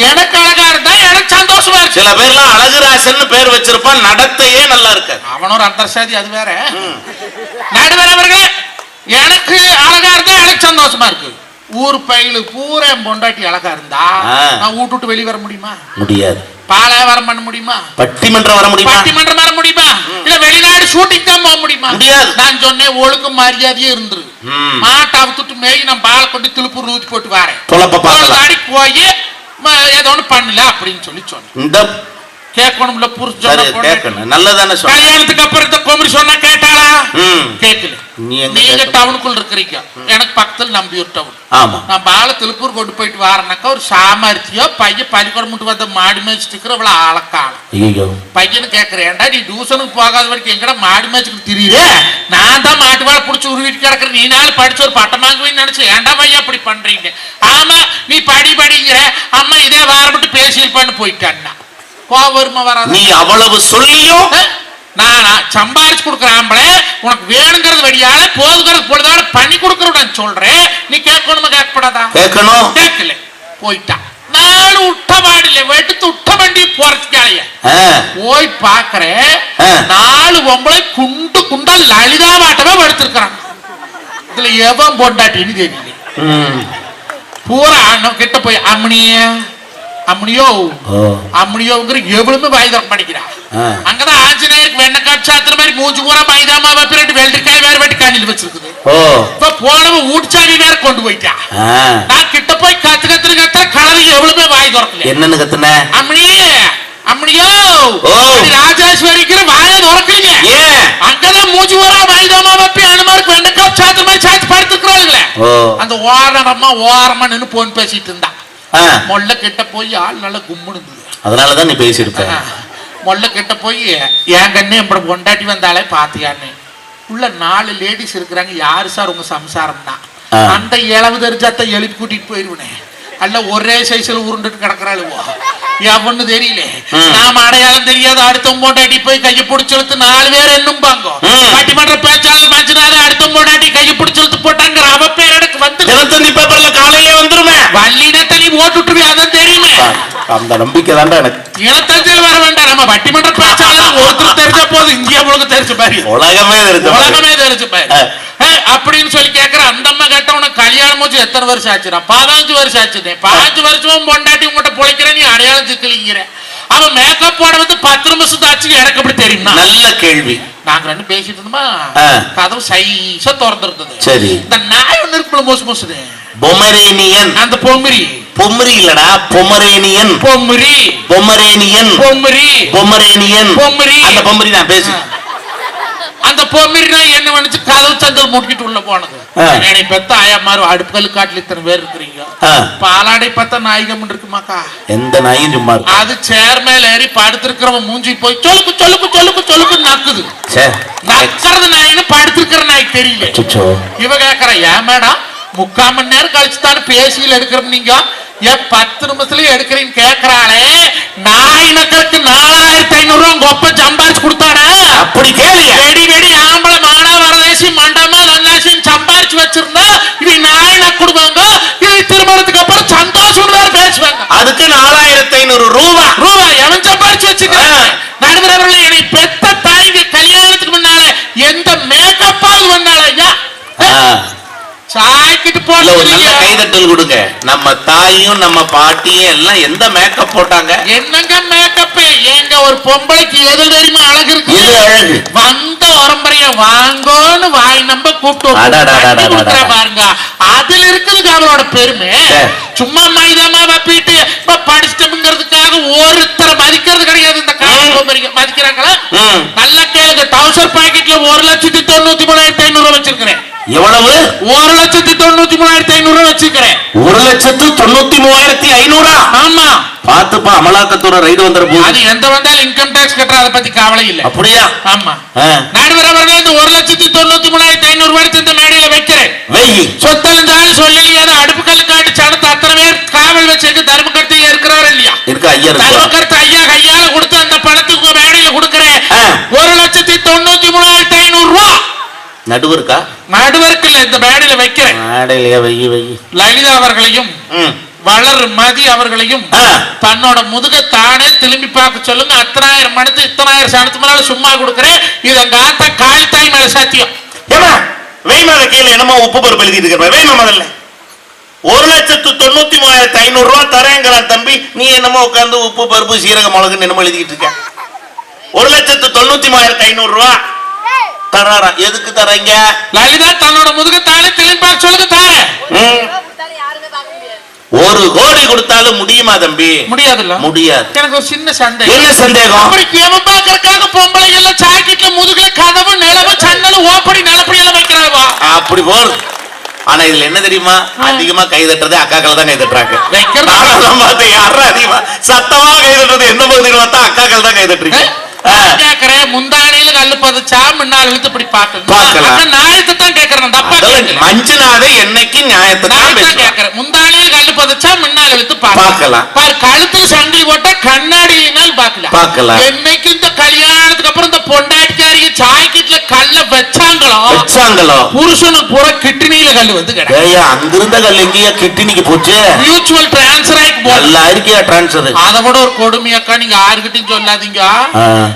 எனக்கு அழகா இருந்தா எனக்கு சந்தோஷமா இருக்கு. சில பேர்லாம் அழகுராசன் பேர் வச்சிருப்பான், நடத்தையே நல்லா இருக்காது. அவன் ஒரு அந்தர்சாதி, அது வேற. நடுவர் அவர்களே, எனக்கு அழகா இருந்தா எனக்கு சந்தோஷமா இருக்கு. ஊர் பயிலு பூரா என் பொண்டாட்டி அழகா இருந்தா நான் வீட்டு விட்டு வெளியே வர முடியுமா? முடியாது. பாலாவரம் பண்ண முடியுமா? பட்டிமன்றம் வர முடியுமா? பட்டிமன்றம் வர முடியுமா? இல்ல வெளிநாடு ஷூட்டிங் தான் போக முடியுமா? முடியாது. நான் சொன்னேன் ஒழுக்கம் மரியாதையே இருந்துரு. மாட்டை அவுத்துட்டு மேய் நான் பாலை கொண்டு திருப்பூர் ஊத்தி போட்டு வரேன். அடிக்கு போய் ஏதோ ஒண்ணு பண்ணல அப்படின்னு சொல்லி சொன்னேன். இந்த கேட்கணும்ல புரிஞ்சு நல்லதானே சொன்ன. கல்யாணத்துக்கு அப்புறம் இந்த குமரி சொன்னா கேட்டாளா? கேட்கல. நீங்க டவுனுக்குள்ள இருக்கிறீங்க, எனக்கு பக்கத்துல நம்பியூர் டவுன். ஆமா. நான் பால திருப்பூர் கொண்டு போயிட்டு வரனாக்கா ஒரு சாமர்த்தியோ பையன் பள்ளிக்கூடம் மட்டும் வந்த மாடி மேய்ச்சிட்டு இருக்கிற இவ்வளவு ஆளக்காலம் பையனு கேட்கிறேன், ஏன்டா நீ டியூஷனுக்கு போகாத வரைக்கும் எங்கடா மாடி மேய்ச்சிட்டு தெரியுது? நான் தான் மாட்டு வாழை பிடிச்சி உருவிட்டு கிடக்குறேன், நீ நாள் படிச்சு ஒரு பட்டம் வாங்குவேன்னு நினைச்சு ஏன்டா பையன் அப்படி பண்றீங்க? ஆமா நீ படிங்கிற அம்மா இதே வாரப்பட்டு பேசியிருப்பான்னு போயிட்டான்னா கோவருமா வராது. நீ அவ்வளவு சொல்லியும் நான் சம்பாரிச்சு கொடுக்குறாம்பளே உனக்கு வேணுங்கிறது வழியால போதுங்கிறது பொழுதால பண்ணி கொடுக்கறோம் நான் சொல்றேன். நீ கேட்கணுமா கேட்கப்படாதா? கேட்கணும். கேட்கல போயிட்டான். நாலு உட்ட மாடில வெட்டுத்து உட்ட வண்டி போறதுக்காலைய போய் பாக்குறேன், 4 பொம்பளை குண்டு குண்டா லலிதா மாட்டமே எடுத்திருக்கிறான். இதுல எவன் பொண்டாட்டின்னு தெரியல. பூரா கிட்ட போய் அம்மனியோங்கிற எவ்வளவுமே வாய் தர படிக்கிறா. அங்கதான் ஆஞ்சநேயருக்கு வெண்ண காட்சாத்திர மாதிரி மூச்சு பூரா மைதாமா வெப்பிட்டு வெள்ளரிக்காய் வேற வெட்டி காணியில் வச்சிருக்குது. இப்ப போனவ ஊட்சாவி வேற கொண்டு போயிட்டா. நான் கிட்ட போய் கத்துற கலவி எவ்வளவுமே வாய் திறக்கல. என்னன்னு கத்துன? அம்மனியோ ராஜேஸ்வரிக்கிற வாயை திறக்கலீங்க. அங்கதான் மூச்சு பூரா மைதாமா வெப்பி அனுமாருக்கு வெண்ண காட்சாத்திர மாதிரி சாய்ச்சி படுத்துக்கிறாளுங்களே. அந்த ஓரமா நின்று போன் பேசிட்டு இருந்தா. மொல்ல கிட்ட போய் ஆள் நல்ல கும்முன்னு, அதனாலதான் நீ பேசியிருப்ப. மொல்ல கிட்ட போய் என் கண்ணே என் பொண்டாட்டி வந்தாலே பாத்தியான்னு. உள்ள 4 லேடிஸ் இருக்கிறாங்க. யாரு சார் உங்க சம்சாரம் தான்? அந்த இளவு தெரிஞ்சாத்த எழுப்பி கூட்டிட்டு போயிருவேன். அல்ல ஒரே சைஸ்ல உருண்டுட்டு கிடக்குறாளுவோ எவன்னு தெரியல. நாம அடையாளம் தெரியாத அடுத்த பொண்டாட்டி போய் கையை பிடிச்செழுத்து 4 பேர் என்னும் பாங்க. பட்டிமன்ற பேச்சாளர் மஞ்சனால அடுத்த பொண்டாட்டி கையை பிடிச்செழுத்து போட்டாங்க. அவ பேர் எனக்கு வந்து பேப்பர்ல காலையிலே வந்துருமே. வள்ளினத்தை நீ ஓட்டுட்டுருவே, அதான் தெரியுமே. அந்த நம்பிக்கை தான்டா எனக்கு. இனத்தஞ்சல் வர வேண்டாம். நம்ம பட்டிமன்ற பேச்சாளர் ஒருத்தர் தெரிஞ்ச போது இந்தியா முழுக்க தெரிஞ்சு பாரு, உலகமே தெரிஞ்சு பாரு அப்படின்னு சொல்லி கேட்கிற. அந்த அம்மா கேட்ட உனக்கு கல்யாணம் முடிச்சு எத்தனை வருஷம் ஆச்சுடா? 15 வருஷம் ஆச்சு. 15 வருஷமும் பொண்டாட்டி உங்கள்கிட்ட பொழைக்கிற, நீ அடையாளம் சிக்கலிங்கிற. அவன் மேக்கப் போட வந்து 10 நிமிஷம் ஆச்சு. எனக்கு எப்படி தெரியும்? நல்ல கேள்வி. நாங்க 2 பேசிட்டு இருந்தோமா, கதவு சைஸா திறந்துருந்தது. சரி. இந்த நாய் ஒண்ணு இருக்குள்ள மோசு மோசுது, பொமரேனியன். அந்த பொம்மரி இல்லடா, பொமரேனியன். அந்த பொம்மரி தான் பேசு. அந்த பொம்மரினா என்ன வந்துச்சு? கதவு சந்தல் முட்டிட்டு உள்ள போனது. என்னை பெத்த ஆயாமாரு அடுப்புகள் காட்டுல இத்தனை பேர் இருக்கிறீங்க. பாலாடை பத்த நாய்கம் இருக்குமாக்கா? எந்த நாயும் சும்மா அது சேர் மேல ஏறி படுத்திருக்கிறவன் மூஞ்சி போய் சொல்லுக்கு சொல்லுக்கு சொல்லுக்கு சொல்லுக்கு நக்குது. நக்கிறது நாயின்னு படுத்திருக்கிற நாய்க்கு தெரியல. இவ கேக்குற, ஏன் மேடம் 3/4 மணி நேரம் கழிச்சுதான் பேசியில் எடுக்கிற நீங்க, ஏன் 10 நிமிஷத்துல எடுக்கிறீன்னு கேக்குறாளே. நாய் நக்கருக்கு 4500 ரூபா கொப்ப சம்பாரிச்சு கொடுத்தாடா. அப்படி கேளு. வெடி ஆம்பளை மாடா வரதேசி மண்டமா நன்னாசின்னு சம்பாரிச்சு வச்சிருந்தா இது நாய் நக்கு கொடுப்பாங்க. இது திருமணத்துக்கு அப்புறம் சந்தோஷம் வேற பேசுவாங்க. அதுக்கு 4500 ரூபா எவன் சம்பாரிச்சு வச்சுக்கிறாங்க? நடுவரவர்களை என்னை பெத்த தாய்க்கு கல்யாணத்துக்கு முன்னால எந்த மேக்கப்பாவது வந்தாலும் ஐயா சாய்க்கிட்டு போல கைதட்டல் கொடுங்க. நம்ம தாயும் நம்ம பாட்டியும் எல்லாம் எந்த மேக்கப் போட்டாங்க? என்னங்க மேக்கப்? ஏங்க ஒரு பொம்பளைக்கு எது தெரியுமா அழகு இருக்கு? அழகு வந்த உரம்பரைய வாங்கோன்னு வாய் நம்ப கூப்பிட்டு பாருங்க. அதுல இருக்குதுங்க அவளோட பெருமை. சும்மா மைதாமா வப்பிட்டு படிச்சிட்டோம்ங்கிறதுக்காக ஒருத்தரை மதிக்கிறது கிடையாது. இந்த காலம் மதிக்கிறாங்களா? நல்ல கேளுங்க. டவுசர் பாக்கெட்ல 1,93,500 வச்சிருக்கிறேன். எவ்வளவு? 1,93,500 வச்சிருக்கிறேன். 1,93,500? ஆமா. பாத்துப்பா, அமலாக்கத்தோட ரைடு வந்துற போது அது எந்த வந்தாலும் இன்கம் டாக்ஸ் கட்டுற, அதை பத்தி கவலை இல்ல. அப்படியா? ஆமா. நடுவரவர்களே, இந்த 1,93,500 ரூபாய் இந்த மேடையில வைக்கிறேன். சொத்தாந்தாலும் சொல்லி ஏதோ அடுப்பு கல்லு காட்டு சடத்து அத்தனை பேர் காவல் வச்சிருக்கு. தர்மகர்த்தி இருக்கிறாரு இல்லையா? இருக்கு ஐயா. தர்மகர்த்தி ஐயா கையால கொடுத்து அந்த பணத்துக்கு மேடையில கொடுக்கிறேன். 1,93,500 ரூபாய். நடுவருக்கா? நடுவருக்கு இல்ல, இந்த மேடையில வைக்கிறேன். லலிதா அவர்களையும் வளர் மதி அவர்களையும் தன்னோட முதுக தானே திரும்பி பார்க்க சொல்லுங்க. 10,000 மணித்து 10,000 சனத்து மேல சும்மா கொடுக்கிறேன். இது எங்க ஆத்தா காய்த்தாய் மேல சத்தியம். ஏமா வெய்மாத கீழே என்னமோ உப்பு பருப்பு எழுதிட்டு இருக்கிற வெய்மா முதல்ல 1,93,500 ரூபாய் தரேங்கிறான் தம்பி. நீ என்னமோ உட்காந்து உப்பு பருப்பு சீரக மிளகுன்னு என்னமோ எழுதிக்கிட்டு இருக்க. 1,93,500 ரூபாய் தராரா. எதுக்கு தரீங்க? லலிதா தன்னோட முதுகத்தாலே திரும்பி சொல்லுங்க தாரேன். 1 கோடி கொடுத்தாலும் முடியுமா தம்பி? முடியாதுல்ல. முடியாது. எனக்கு ஒரு சின்ன சந்தேகம். என்ன சந்தேகம்? அப்படி எவன் பாக்குறதுக்காக பொம்பளைங்க எல்லாம் ஜாக்கெட்ல முதுகுல கதவு நிலவு சன்னல் ஓப்படி நிலப்படி எல்லாம் வைக்கிறாவா? அப்படி போகுது. ஆனா இதுல என்ன தெரியுமா? அதிகமா கை தட்டுறது அக்காக்கள் தான் கை தட்டுறாங்க. யாரும் அதிகமா சத்தமா கை தட்டுறது என்ன பகுதியில் பார்த்தா அக்காக்கள் தான் கை தட்டுறீங்க. கேக்குறேன், முந்தானையில கல்லு பதிச்சா முன்னாள் இழுத்து இப்படி பாக்கலாம். நியாயத்தை தான் கேக்குறேன். தப்பா மஞ்சுநாத என்னைக்கு நியாயத்தை தான் கேக்குறேன். முந்தானையில கல்லு பதிச்சா முன்னாள் இழுத்து பாக்கலாம். கழுத்துல சங்கிலி போட்டா கண்ணாடியினால் பாக்கலாம். என்னைக்கு இந்த கல்யாணத்துக்கு அப்புறம் இந்த பொண்டாட்டிக்காரிக்கு சாய்க்கிட்டுல கல்ல வச்சாங்களோ புருஷனுக்கு பூரா கிட்னியில கல்லு வந்து அங்கிருந்த கல் எங்கேயா கிட்னிக்கு போச்சு? மியூச்சுவல் டிரான்ஸ்பர் ஆகி டிரான்ஸ்பர். அதை விட ஒரு கொடுமையாக்கா, நீங்க யாருக்கிட்டையும் சொல்லாதீங்க.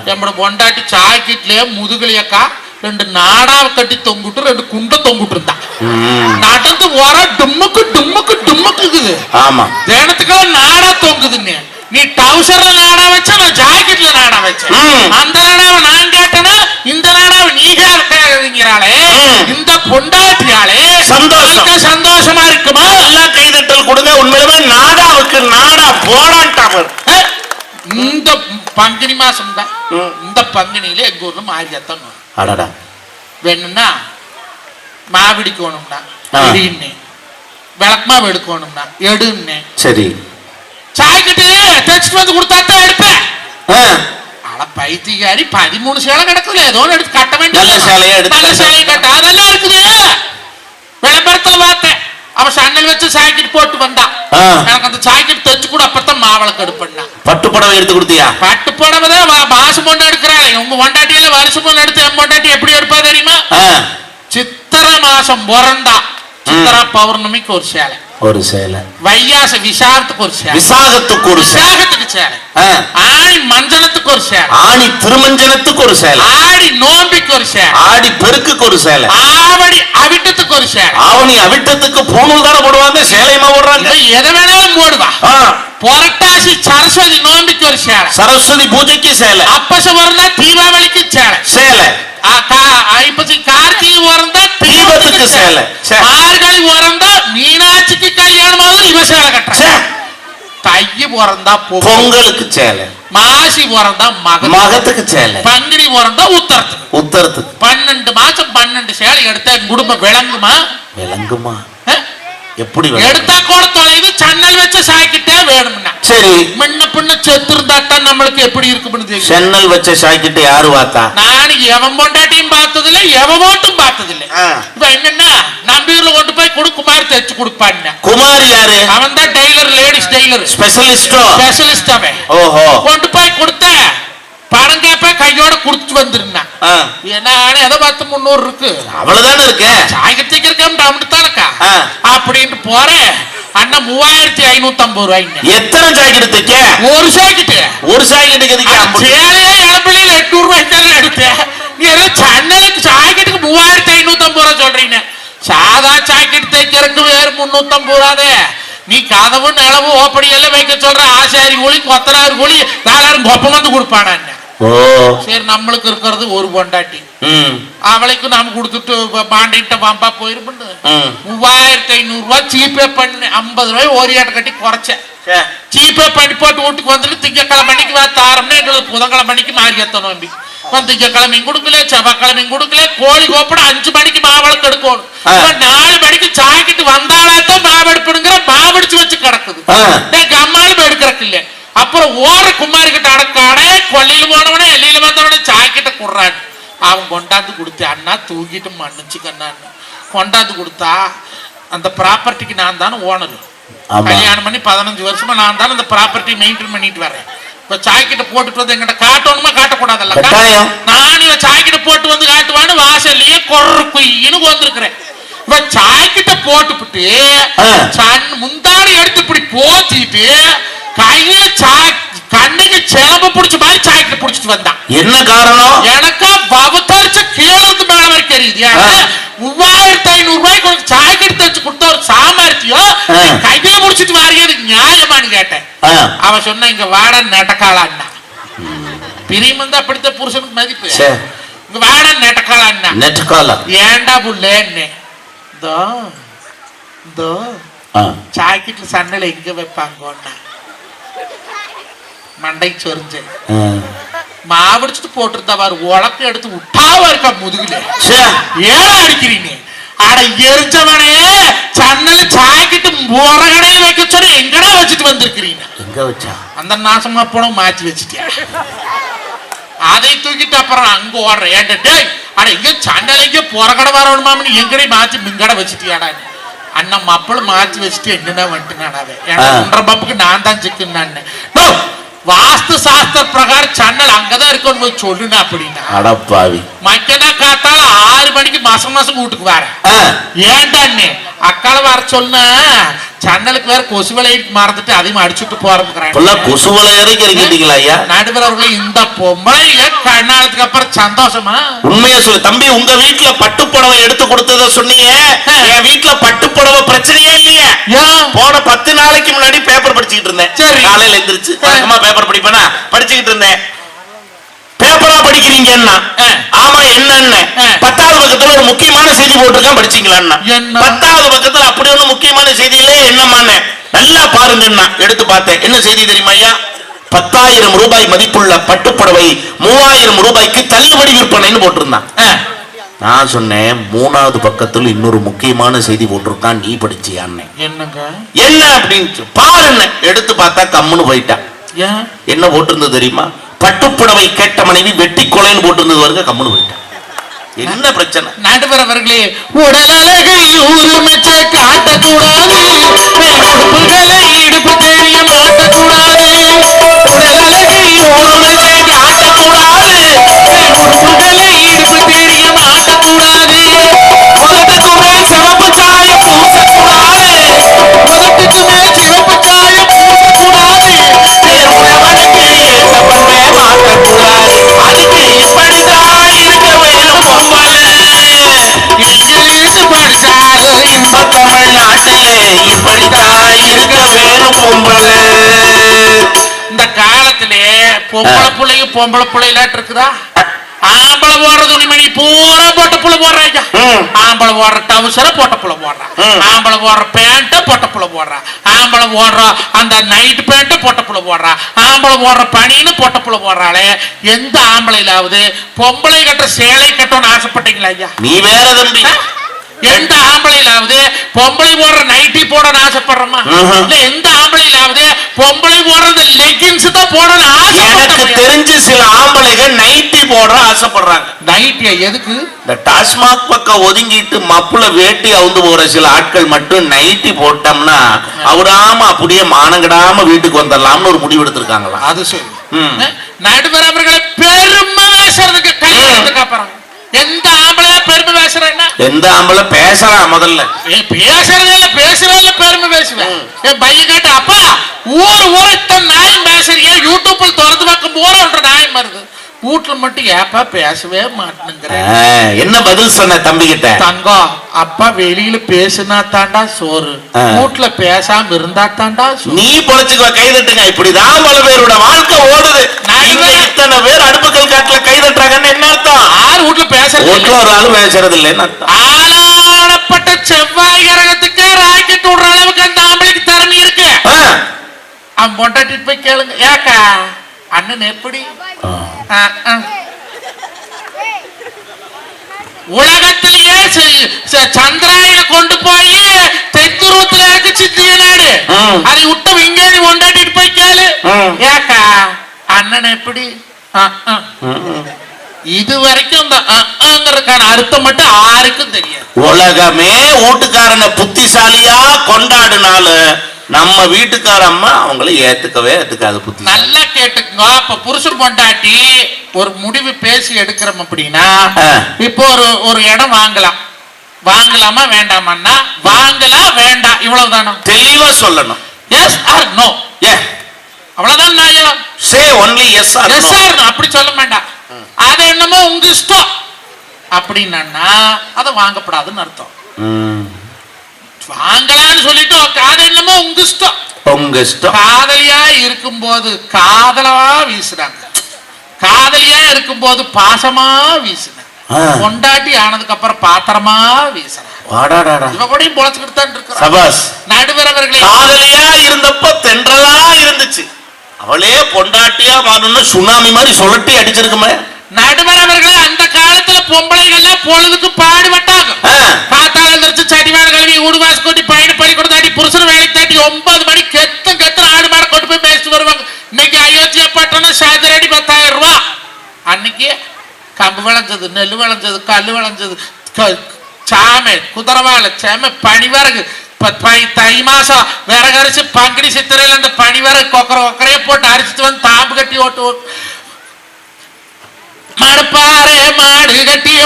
நம்மட பொண்டாட்டி சாய்க்கிட்லயே முதுகலியக்கா 2 நாடாவை கட்டி தொங்குட்டு 2 குண்டை தொங்குட்டு இருந்தான். நடந்து வர டும்முக்கு டும்முக்கு டும்முக்குது. ஆமா, தேனத்துக்கெல்லாம் நாடா தொங்குதுன்னு. நீ டவுசர்ல நாடா வச்ச, நான் ஜாக்கெட்ல நாடா வச்சேன். அந்த நாடாவை நான் கேட்டேன்னா இந்த நாடாவை நீங்க கேட்கறீங்கிறாளே, இந்த பொண்டாட்டியாலே சந்தோஷமா இருக்குமா? எல்லாம் கைதட்டல் கொடுங்க. உண்மையிலுமே நாடாவுக்கு நாடா போடான்ட்டாவர். இந்த பங்குனி மாசம் தான். இந்த பங்குனியில எங்க ஊர்ல மாரியாத்தான் வேணும்னா மாவிடிக்கணும்னா எடுன்னு, விளக்குமாவு எடுக்கணும்னா எடுன்னு. சரி, சாய்க்கிட்டு தைச்சிட்டு வந்து கொடுத்தாத்தான் எடுப்பேன். ஆனா பைத்தியக்காரி 13 சேலை கிடக்குது. ஏதோ எடுத்து கட்ட வேண்டிய நல்ல சேலையை கட்ட அதெல்லாம் இருக்குது. விளம்பரத்துல பார்த்தேன். அவன் சன்னல் வச்சு சாக்கெட் போட்டு வந்தான். எனக்கு அந்த சாக்கெட் தைச்சு கூட அப்பதான் மாவளக்கு எடுப்பா. பட்டு புடவை எடுத்து கொடுத்தியா? பட்டு புடவை தான் மாசம் பொண்ணு எடுக்கிறாள். உங்க பொண்டாட்டியில வருஷம் பொண்ணு எடுத்து என் பொண்டாட்டி எப்படி எடுப்பா தெரியுமா? சித்திரை மாசம் பிறந்தா சித்திரா பௌர்ணமிக்கு ஒரு சேலை, வையாச விசாகத்துக்கு ஒரு சேலை, விசாகத்துக்கு சேலை, ஆணி மஞ்சனத்துக்கு ஒரு சேலை, ஆணி திருமஞ்சனத்துக்கு ஒரு சேலை, ஆடி நோம்பிக்கு ஒரு சேலை, ஆடி பெருக்குக்கு ஒரு சேலை, ஆவடி அவிட்டத்துக்கு ஒரு சேலை. ஆவணி அவிட்டத்துக்கு பூணூல் தானே போடுவாங்க, சேலையமா போடுறாங்க. எதை வேணாலும் போடுவா. புரட்டாசி சரஸ்வதி நோம்பிக்கு ஒரு சேலை, சரஸ்வதி பூஜைக்கு சேலை, அப்பச வரந்தா தீபாவளிக்கு சேலை, கார்த்திகை வரந்தா தீபத்துக்கு சேலை, மார்கழி வரந்தா மீனாட்சிக்கு கல்யாணம் இவ சேலை கட்டுற, தைய பிறந்தா பொங்கலுக்கு சேலை, மாசி பிறந்தா மகத்துக்கு சேலை, பங்குனி பிறந்தா உத்தரத்துக்கு 12 மாசம் 12 சேலை எடுத்தா குடும்பம் விளங்குமா? எப்படி எடுத்தா கூட தொலைவு. சன்னல் வச்ச சாய்க்கிட்டே வேணும்னா சரி. முன்ன பின்ன செத்து இருந்தா நம்மளுக்கு எப்படி இருக்குன்னு. சன்னல் வச்ச சாய்க்கிட்ட யாரு பார்த்தா? நான் எவன் பொண்டாட்டியும் பார்த்ததில்லை, எவன் ஓட்டும் பார்த்ததில்லை. இப்ப என்னன்னா நம்பியூர்ல கொண்டு போய் குமார் தைச்சு கொடுப்பான்னு. குமார் யாரு? அவன் தான் டெய்லர், லேடிஸ் டெய்லர் ஸ்பெஷலிஸ்ட். அவன் கொண்டு போய் கொடுத்த பணம் கேப்ப கையோட குடுத்து வந்துருந்தான். ஏன்னா எதை பார்த்து 300 இருக்கு, அவ்வளவுதானே இருக்கு. சாயகத்துக்கு இருக்கா அப்படின்னு போறேன். அண்ணா 3550 ரூபாய்ங்க. எத்தனை ஜாக்கெட் தைக்க? ஒரு ஜாக்கெட். சேலையே 800 ரூபாய்க்கு எடுத்தேன். நீ ஏதோ சென்னைக்கு ஜாக்கெட்டுக்கு 3550 ரூபாய் சொல்றீங்க. சாதா ஜாக்கெட் தைக்கிறதுக்கு வேறு 350 ரூபாதே. நீ கதவு நிலவு ஓப்படி எல்லாம் வைக்க சொல்ற. ஆசாரி கூலி, கொத்தனார் கூலி 4000 கொப்பம் வந்து கொடுப்பான. சரி, நம்மளுக்கு இருக்கிறது ஒரு பொண்டாட்டி. அவளைக்கு நாம கொடுத்துட்டு பாண்டிட்ட பாம்பா போயிருப்பேன். 3500 ரூபாய் ஜிபே பண்ணு. 50 ரூபாய் ஓரியாட்ட கட்டி குறைச்சேன். ஜிபே பண்ணி போட்டு வீட்டுக்கு வந்துட்டு திங்கக்கிழமை மணிக்கு தாரம்னா எங்களுக்கு புதன்கிழமை மணிக்கு மாரியத்த நோம்பி. திங்கக்கிழமையும் கொடுக்கல, செவ்வாய்க்கிழமையும் கொடுக்கல. கோழி கோப்பட 5 மணிக்கு மாவளக்கு எடுக்கணும். 4 மணிக்கு சாய்க்கிட்டு வந்தாலும் மாவெடுப்புங்கிற மாவடிச்சு வச்சு கிடக்குது. அம்மாலும் எடுக்கிறக்கு இல்ல. அப்புறம் ஓர குமாரி கிட்ட அடக்கானே, கொள்ளையில போனவனே எல்லையில வந்தவனே சாய்க்கிட்ட குடுறான். அவன் கொண்டாந்து கொடுத்து, அண்ணா தூக்கிட்டு மன்னிச்சுக்கண்ணான்னு கொண்டாந்து கொடுத்தா, அந்த ப்ராப்பர்ட்டிக்கு நான் தானே ஓனர். கல்யாணம் பண்ணி 15 வருஷமா நான் தானே அந்த ப்ராப்பர்ட்டி மெயின்டைன் பண்ணிட்டு வரேன். இப்ப சாய்க்கிட்ட போட்டுட்டு வந்து எங்கிட்ட காட்டணுமா காட்டக்கூடாதல்ல? நான் இவன் சாய்க்கிட்ட போட்டு வந்து காட்டுவான்னு வாசல்லையே கொர்ரு குயின்னு வந்துருக்கிறேன். இப்ப சாய்க்கிட்ட போட்டுவிட்டு முந்தாடி எடுத்து இப்படி போத்திட்டு கையில கண்ணுக்கு சிலம்பு பிடிச்ச மாதிரி சாய்க்கிட்ட பிடிச்சிட்டு வந்தான். என்ன காரணம்? எனக்கா பவத்தரிச்ச கீழே மேல வரைக்கும் தெரியுது. 3500 ரூபாய்க்கு சாய்க்கிட்ட தச்சு கொடுத்த ஒரு சாமர்த்தியம் ஐயோ கையில முடிச்சிட்டு வாரியது நியாயமானு கேட்டேன். அவன் சொன்ன இங்க வாட நெட்டக்காளான்னா பிரியம் தான் அப்படித்த புருஷனுக்கு மதிப்பு. இங்க வாட நெட்டக்காளான்னா நெட்டக்காலா ஏண்டா புள்ளேன்னு சாக்கெட்ல சண்டையில எங்க வைப்பாங்க மண்டை சொரிஞ்சு மாவடிச்சுட்டு போட்டுருந்தவாரு உலக்க எடுத்து விட்டாவா இருக்கா முதுகுல ஏன் அடிக்கிறீங்க அட எரிஞ்சவனே சன்னல சாக்கிட்டு முறகடே வைக்க சொல்லி எங்கடா வச்சுட்டு வந்திருக்கிறீங்க எங்க வச்சா அந்த நாசமா போன மாத்தி வச்சுட்டியா அதை தூக்கிட்டு அப்புறம் அங்க ஓடுற ஏன்டே அட எங்க சண்டல எங்க புறகடை வரணுமாமனு எங்கடே மாத்தி மிங்கட வச்சுட்டியாடா அண்ணன் மப்பளும் மாத்தி வச்சுட்டு என்னன்னா வந்துட்டு நானாவே ஏன்னா 1.5 பப்புக்கு நான் தான் சிக்குன்னு வாஸ்து சாஸ்திர பிரகாரம் சன்னல் அங்கதான் இருக்குன்னு போய் சொல்லுனா அப்படின்னா அடப்பாவி மக்கனா காத்தால 6 மணிக்கு மாசம் வீட்டுக்கு வர ஏன்டான்னு அக்கால வர சொன்ன சன்னலுக்கு வேற கொசு வலைக்கு மறந்துட்டு அதையும் அடிச்சுட்டு போறேன் கொசு வலையீங்களா ஐயா நடுவர் அவர்களே இந்த பொம்பளை கண்ணாலத்துக்கு அப்புறம் சந்தோஷமா உண்மையா சொல்லு தம்பி உங்க வீட்டுல பட்டுப்புடவை எடுத்து கொடுத்தத சொன்னீங்க என் வீட்டுல பட்டுப்புடவை பிரச்சனையே இல்லையா போன 10 நாளைக்கு முன்னாடி பேப்பர் படிச்சுக்கிட்டு இருந்தேன் சரி காலையில எந்திரிச்சு பேப்பர் படிப்பேனா படிச்சுக்கிட்டு இருந்தேன் பேப்பரா படிக்கிறீங்கன்னா ஆமா என்னன்னு 10வது பக்கத்துல ஒரு முக்கியமான செய்தி போட்டிருக்கேன் படிச்சீங்களான்னா 10வது பக்கத்துல அப்படி ஒண்ணு முக்கியமான செய்தி இல்ல என்னமான்னு நல்லா பாருங்கன்னா எடுத்து பார்த்தேன் என்ன செய்தி தெரியுமா ஐயா 10,000 ரூபாய் மதிப்புள்ள பட்டுப்புடவை 3,000 ரூபாய்க்கு தள்ளுபடி விற்பனைன்னு போட்டிருந்தான் நான் சொன்னேன் 3வது பக்கத்துல இன்னொரு முக்கியமான செய்தி போட்டிருக்கான் நீ படிச்சியான்னு என்னங்க என்ன அப்படின்னு பாருன்னு எடுத்து பார்த்தா கம்முன்னு போயிட்டான் என்ன போட்டிருந்தது தெரியுமா பட்டுப்புடவை கேட்ட மனைவி வெட்டி கொலைன்னு போட்டிருந்தது வருங்க கம்முன்னு போயிட்டான் என்ன பிரச்சனை நடுவர் அவர்களே உடல் அழகை ஊருமிச்ச காட்டக்கூடாது இடுப்பு தெரிய மாட்டக்கூடாது உடல் அழகை ஊருமிச்ச காட்டக்கூடாது இடுப்பு தெரிய மாட்டக்கூடாது உலகத்துமே சிவப்பு சாய பூசக்கூடாது உலகத்துமே சிவப்பு சாய பூசக்கூடாது உறவனுக்கு ஏற்றப்படவே மாட்டக்கூடாது அதுக்கு இப்படிதான் இருக்க வேணும் இந்த காலத்திலே பொம்பளை பிள்ளையும் பொம்பளை பிள்ளைலாட்டு இருக்குதா ஆம்பளை போடுற துணிமணி பூரா போட்ட புள்ள போடுறாங்க ஆம்பளை போடுற டவுசரை போட்ட புள்ள போடுறான் ஆம்பளை போடுற பேண்ட போட்ட புள்ள போடுறான் ஆம்பளை போடுற அந்த நைட் பேண்ட போட்ட புள்ள போடுறான் ஆம்பளை போடுற பனின்னு போட்ட புள்ள போடுறாளே எந்த ஆம்பளையிலாவது பொம்பளை கட்ட சேலை கட்டணும்னு ஆசைப்பட்டீங்களா ஐயா நீ வேற தம்பி எந்த ஆம்பளையிலாவது பொம்பளை போடுற நைட்டி போட ஆசைப்படுறோமா இல்ல எந்த ஆம்பளையிலாவது பொம்பளை போடுறது லெகின்ஸ் தான் போடணும் ஆசை எனக்கு தெரிஞ்சு சில ஆம்பளைகள் நைட்டி போட ஆசைப்படுறாங்க நைட்டியா எதுக்கு இந்த டாஸ்மாக் பக்கம் ஒதுங்கிட்டு மப்புல வேட்டி அவுந்து போற சில ஆட்கள் மட்டும் நைட்டி போட்டோம்னா அவராம அப்படியே மானங்கிடாம வீட்டுக்கு வந்துடலாம்னு ஒரு முடிவு எடுத்திருக்காங்களா அது சரி நடுவர் அவர்களை பெருமை பேசுறதுக்கு கல்யாணத்துக்கு அப்புறம் எந்த ஆம்பளை பெருமை பேசுறேன்னா எந்த ஆம்பளை பேசுறான் முதல்ல பேசுறதுல பெருமை பேசுவேன் என் பையன் கேட்ட அப்பா ஊர் நாயம் பேசுறியா யூடியூப்ல திறந்து பார்க்கும் போற நாயம் வருது வீட்டுல மட்டும் ஏப்பா பேசவே மாட்டேங்கிறேன் என்ன பதில் சொன்ன தம்பி கிட்ட தங்கம் அப்பா வெளியில பேசுனா தாண்டா சோறு வீட்டுல பேசாம இருந்தா தாண்டா நீ பொழைச்சுக்க கைதட்டுங்க இப்படிதான் பல பேரோட வாழ்க்கை ஓடுது இத்தனை பேர் அடுப்புகள் காட்டுல கைதட்டுறாங்கன்னு என்ன அர்த்தம் ஆறு வீட்டுல பேசுறது ஒரு ஆளு பேசுறது இல்லைன்னு ஆளானப்பட்ட செவ்வாய் கிரகத்துக்கு ராக்கெட் விடுற அளவுக்கு அந்த ஆம்பளைக்கு திறமை இருக்கு அவன் பொண்டாட்டிட்டு போய் கேளுங்க ஏக்கா அண்ணன் எப்படி உலகத்திலேயே சந்திராயனை கொண்டு போய் தெற்குருவத்துல இருக்கு சித்திய நாடு அதை விட்டு விஞ்ஞானி கொண்டாடிட்டு போய் கேளு ஏக்கா அண்ணன் எப்படி இது வரைக்கும் இந்த அர்த்தம் மட்டும் யாருக்கும் தெரியாது உலகமே வீட்டுக்காரனை புத்திசாலியா கொண்டாடினாலும் நம்ம வீட்டுக்கார அம்மா அவங்கள ஏத்துக்காது புத்தி நல்லா கேட்டுக்கோ இப்ப புருஷன் பொண்டாட்டி ஒரு முடிவு பேசி எடுக்கிறோம் அப்படின்னா இப்போ ஒரு இடம் வாங்கலாமா வேண்டாமா வாங்கலாம் வேண்டாம் இவ்வளவுதானே தெளிவா சொல்லணும் எஸ் ஆர் நோ அவ்வளவுதான் நான் சே ஒன்லி எஸ் ஆர் அப்படி சொல்ல வேண்டாம் அது என்னமோ உங்க இஷ்டம் அப்படின்னா அதை வாங்கப்படாதுன்னு அர்த்தம் வாங்கலான்னு சொல்லிட்டு அது என்னமோ உங்க இஷ்டம். உங்க இஷ்டம். காதலியா இருக்கும்போது காதலா வீசுறாங்க, காதலியா இருக்கும்போது பாசமா வீசுறாங்க, கொண்டாட்டி ஆனதுக்கு அப்புறம் பாத்திரமா வீசுறாங்க. இவ கூட பொழைச்சுக்கிட்டு தான் இருக்கிறான். சபாஸ். நடுவர் அவர்களே, காதலியா இருந்தப்ப தென்றலா இருந்துச்சு, அவளே பொண்டாட்டியா மாறணும் சுனாமி மாதிரி சுழட்டி அடிச்சிருக்குமே. நடுவர் அவர்களே, அந்த காலத்துல பொம்பளைகள்லாம் பொழுதுக்கு பாடுபட்டாங்க. காத்தால எழுந்திரிச்சு சடிவான கல்வி ஊடுவாசி கொட்டி பயணி பறி கொடுத்தாடி புருஷன் வேலை தாட்டி 9 மணி கெத்து ஆடு மாட கொண்டு போய் பேசிட்டு வருவாங்க. இன்னைக்கு அயோத்தியா பட்டணம் சாஜரடி 10,000 ரூபாய். அன்னைக்கு கம்பு விளைஞ்சது, நெல் விளைஞ்சது, கல் விளைஞ்சது, சாமை, குதிரவாழை, சாமை, பனிவரகு. தை மாசம் விறகரிச்சு பங்குனி சித்திரையில் அந்த பனிவரகு கொக்கரைய போட்டு அரிச்சிட்டு வந்து தாம்பு கட்டி ஓட்டு மடுப்பாரே மாடு கட்டிய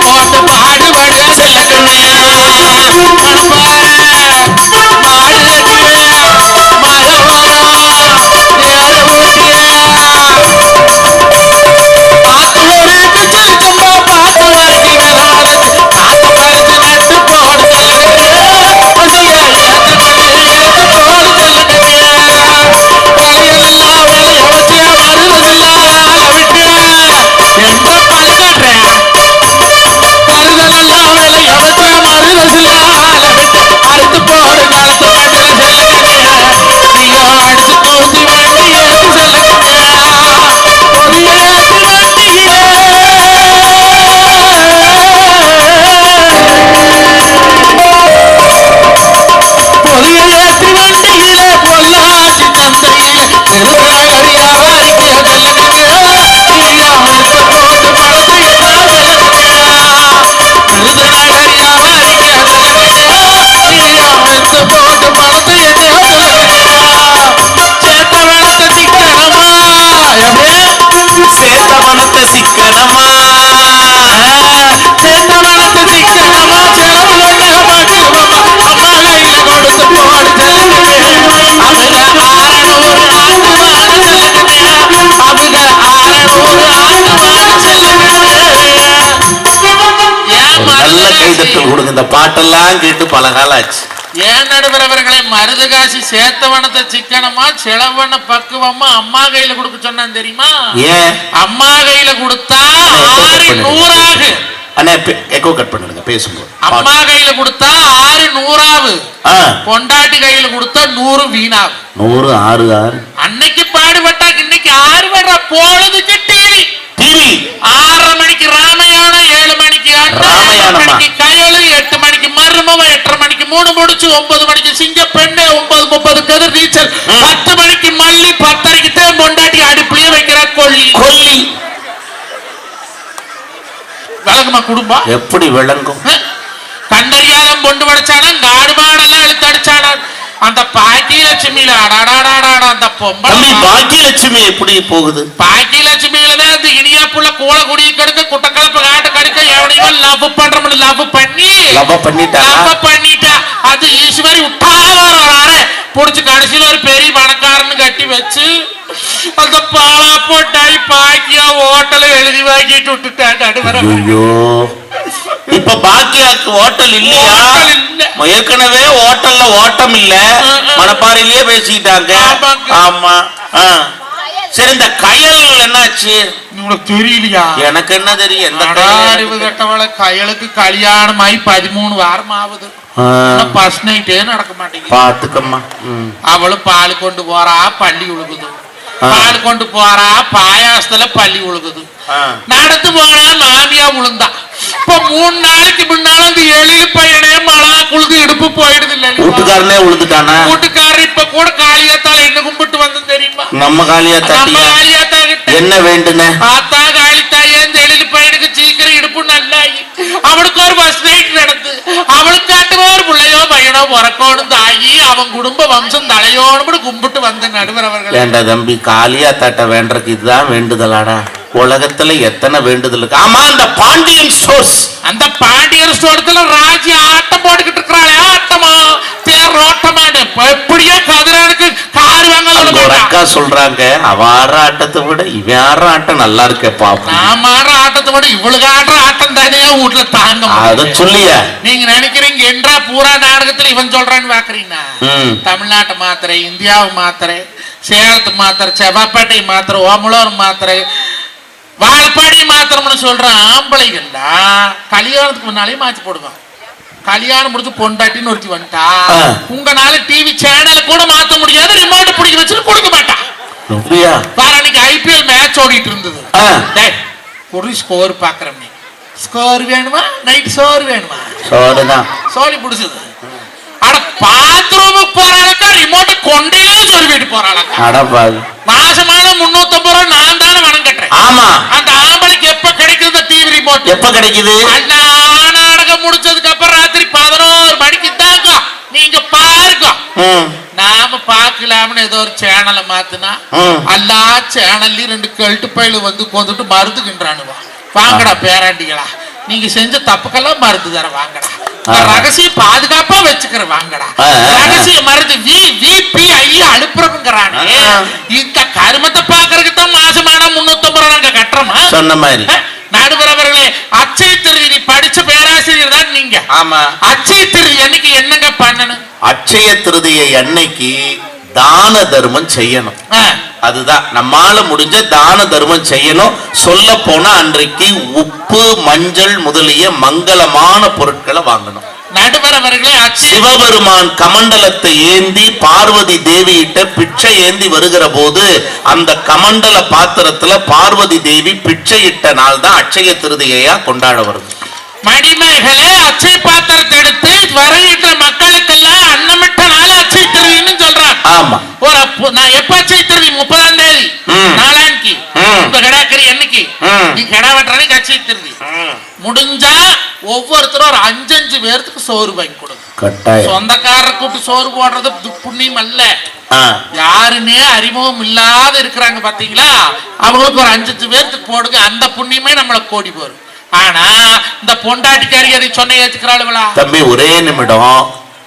போட்டு பாடுபடு செல்லக்கண்ணே. இந்த பாட்டெல்லாம் கேட்டு பல காலம் ஆச்சு. ஏன் நடுவர் அவர்களை, மருதுகாசி சேத்தவனத்தை சிக்கனமா செலவன பக்குவமா அம்மா கையில கொடுக்க சொன்னான் தெரியுமா? ஏன் அம்மா கையில கொடுத்தா 600 ஆகு. எக்கோ கட் பண்ணுங்க பேசும்போது. அம்மா கையில கொடுத்தா 600 ஆகு, பொண்டாட்டி கையில கொடுத்தா 100 வீணாகும். 100 6 அன்னைக்கு பாடுபட்டா இன்னைக்கு 6 வர்ற பொழுதுக்கு டிவி 6:30 மணிக்கு ராமாயணம், 7 மணிக்கு 8 மணிக்கு கயலு, 8 மணிக்கு மருமவ, 8:30 மணிக்கு 3 முடிச்சு, 9 மணிக்கு சிங்க பெண்ணு, 9:30 கதிர் நீச்சல், 10 மணிக்கு மல்லி, 10:30க்கு தான் பொண்டாட்டி அடுப்புலயே வைக்கிற கொல்லி. விளங்குமா குடும்பம்? எப்படி விளங்கும்? கண்டறியாத பொண்டு படைச்சானா, காடு மாடெல்லாம் இழுத்து அடிச்சானா. அந்த பாக்கியலட்சுமியில அந்த பொம்பளை பாக்கியலட்சுமி எப்படி போகுது? பாக்கியலட்சுமியில தான் அந்த இனியாப்புள்ள கோல குடியை கடுக்க குட்டக்கலப்பு காட்டு கடுக்க எவனையும் லவ் பண்றோம்னு லவ் பண்ணிட்டா அது ஈஸ்வரி விட்டார புடிச்சு கடைசியில் ஒரு பெரிய பணக்காரன்னு கட்டி வச்சு அந்த பாலா போட்டாய் பாக்கியா ஹோட்டல எழுதி வாங்கிட்டு விட்டுட்டான் நடுவர. இப்ப பாக்கியாக்கு ஹோட்டல் இல்லையா? ஏற்கனவே ஹோட்டல்ல ஓட்டம் இல்ல, மணப்பாறையிலேயே பேசிக்கிட்டாங்க. ஆமா. சரி, இந்த கயல் என்னாச்சு உங்களுக்கு தெரியலையா? எனக்கு என்ன தெரியும்? எந்த அறிவு கட்டவளை கயலுக்கு கல்யாணம் ஆகி 13 வாரம் ஆகுது. ஃபர்ஸ்ட் நைட்டே நடக்க மாட்டேங்குது. பாத்துக்கம்மா. அவளும் பால் கொண்டு போறா, பள்ளி உழுகுது. பால் கொண்டு போறா, பாயாசத்துல பள்ளி உழுகுது. நடந்து போனா மாமியா உளுந்தா. இப்ப 3 நாளைக்கு முன்னால அந்த எழில் பையனே மழா குழுது இடுப்பு போயிடுது இல்ல, வீட்டுக்காரனே உழுதுட்டானா? வீட்டுக்காரர் இப்ப கூட காளியாத்தால என்ன கும்பிட்டு வந்து தெரியுமா? நம்ம காளியாத்தா என்ன வேண்டுன? ஆத்தா காளித்தாயே, இந்த எழில் பையனுக்கு சீக்கிரம் இடுப்பு நல்லா அவனுக்கு ஒரு பஸ் நைட் நடந்து அவளுக்கு ஒரு பிள்ளையோ பையனோ பிறக்கணும் தாயி, அவன் குடும்ப வம்சம் தலையோடு கும்பிட்டு வந்த நடுவர் அவர்கள். வேண்டா தம்பி, காளியாத்தாட்ட வேண்டதுக்கு இதுதான் வேண்டுதலாடா? உலகத்துல எத்தனை வேண்டுதல் இருக்கு. ஆமா, அந்த பாண்டியன் ஸ்டோர்ஸ், அந்த பாண்டியன் ஸ்டோர்ஸ்ல ராஜி ஆட்டம் போட்டுக்கிட்டு இருக்கிறாளே, ஆட்டமா தேர் ரோட்டமா எப்படியோ கதிரானுக்கு கார் வாங்க அக்கா சொல்றாங்க, அவ ஆடுற ஆட்டத்தை விட இவன் ஆடுற ஆட்டம் நல்லா இருக்கே பாப்பா. நாம ஆடுற ஆட்டத்தை விட இவ்வளவு ஆடுற ஆட்டம் தானே வீட்டுல தாங்க அத சொல்லியா நீங்க நினைக்கிறீங்க என்றா பூரா நாடகத்துல இவன் சொல்றான்னு பாக்குறீங்கன்னா தமிழ்நாட்டை மாத்திரை, இந்தியாவை மாத்திரை, சேலத்து மாத்திரை, செவ்வாப்பேட்டை மாத்திரை, ஓமலூர் மாத்திரை, வாழப்பாடி மாத்திரம்னு சொல்ற ஆம்பளைகள்டா கல்யாணத்துக்கு முன்னாலே மாத்தி போடுவான். கல்யாணம் முடிச்சு பொண்டாட்டின்னு ஒருத்தி வந்துட்டா உங்களால டிவி சேனலை கூட மாத்த முடியாது, ரிமோட் பிடிக்க வச்சுட்டு கொடுக்க மாட்டான். அன்னைக்கு ஐபிஎல் மேட்ச் ஓடிட்டு இருந்தது. ஒரு ஸ்கோர் பாக்குறோம், ஸ்கோர் வேணுமா நைட் சோறு வேணுமா? சோழி பிடிச்சது. ஆனா பாத்ரூமுக்கு போறாளக்கா ரிமோட்டை கொண்டே சொல்லிட்டு போறாளக்கா. மாசமான 350 ரூபாய் நான் தானே வனம் கட்டுறேன். ஆமா, அந்த ஆம்பளைக்கு எப்ப கிடைக்குது டிவி ரிமோட்? எப்ப கிடைக்குது? நாடகம் முடிச்சதுக்கு அப்புறம் ராத்திரி 11 மணிக்கு தாங்க நீங்க பாருங்க. நாம பாக்கலாம்னு ஏதோ ஒரு சேனலை மாத்தினா எல்லா சேனல்லையும் 2 கெல்ட்டு பயில வந்து கொண்டுட்டு மருந்துகின்றானுவா. வாங்கடா பேராண்டிகளா, நீங்க செஞ்ச தப்புக்கெல்லாம் மருந்து தர வாங்கடா, ரகசிய பாதுகாப்பா வச்சுக்கிற வாங்கடா, ரகசிய மருந்து VVPI அனுப்புறதுங்கிறானே. இந்த கருமத்தை பாக்குறதுக்கு தான் மாசமான 350 ரூபாய் நாங்க கட்டுறோமா? சொன்ன மாதிரி நடுவரவர்களே, அச்சய திருதி படிச்ச பேராசிரியர் தான் நீங்க. ஆமா, அச்சய திருதி அன்னைக்கு என்னங்க பண்ணணும்? அச்சய திருதியை அன்னைக்கு தான தர்மம் செய்யணும். அதுதான் நம்மால முடிஞ்ச தான தர்மம் செய்யணும். சொல்ல போனா அன்றைக்கு உப்பு, மஞ்சள் முதலிய மங்களமான பொருட்களை வாங்கணும். நடுவரவர்களே, சிவபெருமான் கமண்டலத்தை ஏந்தி பார்வதி தேவியிட்ட பிச்சை ஏந்தி வருகிற போது அந்த கமண்டல பாத்திரத்துல பார்வதி தேவி பிச்சையிட்ட நாள் தான் அட்சய திருதியையா கொண்டாட வருது. மணிமேகலை அச்சை பாத்திரத்தை எடுத்து வரையிட்ட மக்களுக்கெல்லாம் அன்னமிட்ட நாள் அச்சை திருதின்னு சொல்றான். ஆமா, நான் எப்ப அச்சை திருதி? 30ஆம் தேதி நாளான்னைக்கு. கடாக்கறி என்னைக்கு நீ கடா வெட்டுறதுக்கு அச்சை திருதி. முடிஞ்சா ஒவ்வொருத்தரும் ஒரு 5 பேருக்கு சோறு வாங்கி கொடுங்க. சொந்தக்காரரை கூப்பிட்டு சோறு போடுறது புண்ணியம் அல்ல. யாருன்னே அறிமுகம் இல்லாத இருக்கிறாங்க பாத்தீங்களா, அவங்களுக்கு ஒரு 5 பேருக்கு போடுங்க. அந்த புண்ணியமே நம்மளை கோடி போரும். ஆனா இந்த பொண்டாட்டிக்காரி அதை சொன்ன ஏத்துக்கிறாளுங்களா? தம்பி ஒரே நிமிடம்,